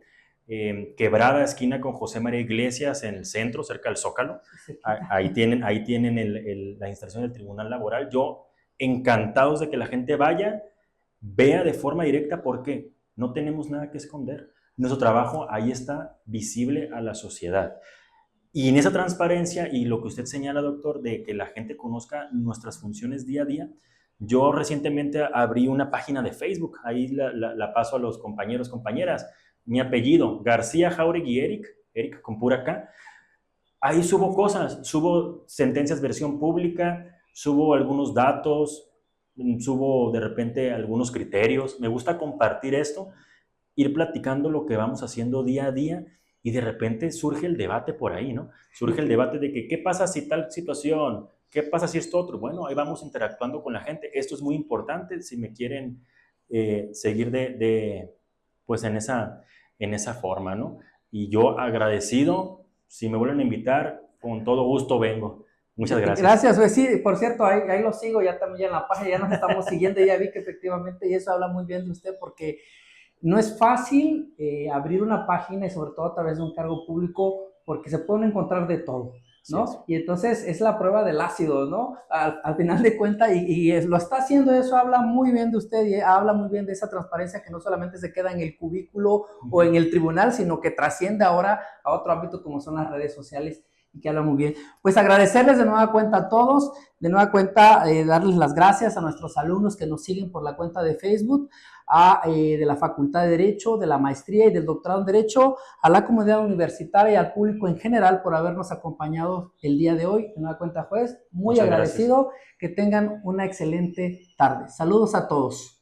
Quebrada, esquina con José María Iglesias, en el centro, cerca del Zócalo. Ahí tienen la instalación del Tribunal Laboral. Yo, encantados de que la gente vaya, vea de forma directa, porque no tenemos nada que esconder. Nuestro trabajo ahí está visible a la sociedad. Y en esa transparencia y lo que usted señala, doctor, de que la gente conozca nuestras funciones día a día, yo recientemente abrí una página de Facebook, ahí la paso a los compañeros, compañeras. Mi apellido, García Jauregui Eric con pura K. Ahí subo cosas, subo sentencias versión pública, subo algunos datos, subo de repente algunos criterios. Me gusta compartir esto, ir platicando lo que vamos haciendo día a día, y de repente surge el debate por ahí, ¿no? Surge el debate de que, ¿qué pasa si tal situación? ¿Qué pasa si esto otro? Bueno, ahí vamos interactuando con la gente. Esto es muy importante si me quieren seguir pues en esa forma, ¿no? Y yo agradecido, si me vuelven a invitar, con todo gusto vengo. Muchas gracias. Gracias, pues sí, por cierto, ahí lo sigo, ya también en la página, ya nos estamos siguiendo, ya vi que efectivamente, y eso habla muy bien de usted, porque no es fácil abrir una página, y sobre todo a través de un cargo público, porque se pueden encontrar de todo, ¿no? Sí, y entonces es la prueba del ácido, ¿no? Al final de cuentas, lo está haciendo, eso habla muy bien de usted, y habla muy bien de esa transparencia que no solamente se queda en el cubículo o en el tribunal, sino que trasciende ahora a otro ámbito como son las redes sociales, y que habla muy bien. Pues agradecerles de nueva cuenta a todos, de nueva cuenta darles las gracias a nuestros alumnos que nos siguen por la cuenta de Facebook, de la Facultad de Derecho, de la Maestría y del Doctorado en Derecho, a la comunidad universitaria y al público en general por habernos acompañado el día de hoy. De nueva cuenta, juez, muy agradecido. Gracias. Que tengan una excelente tarde. Saludos a todos.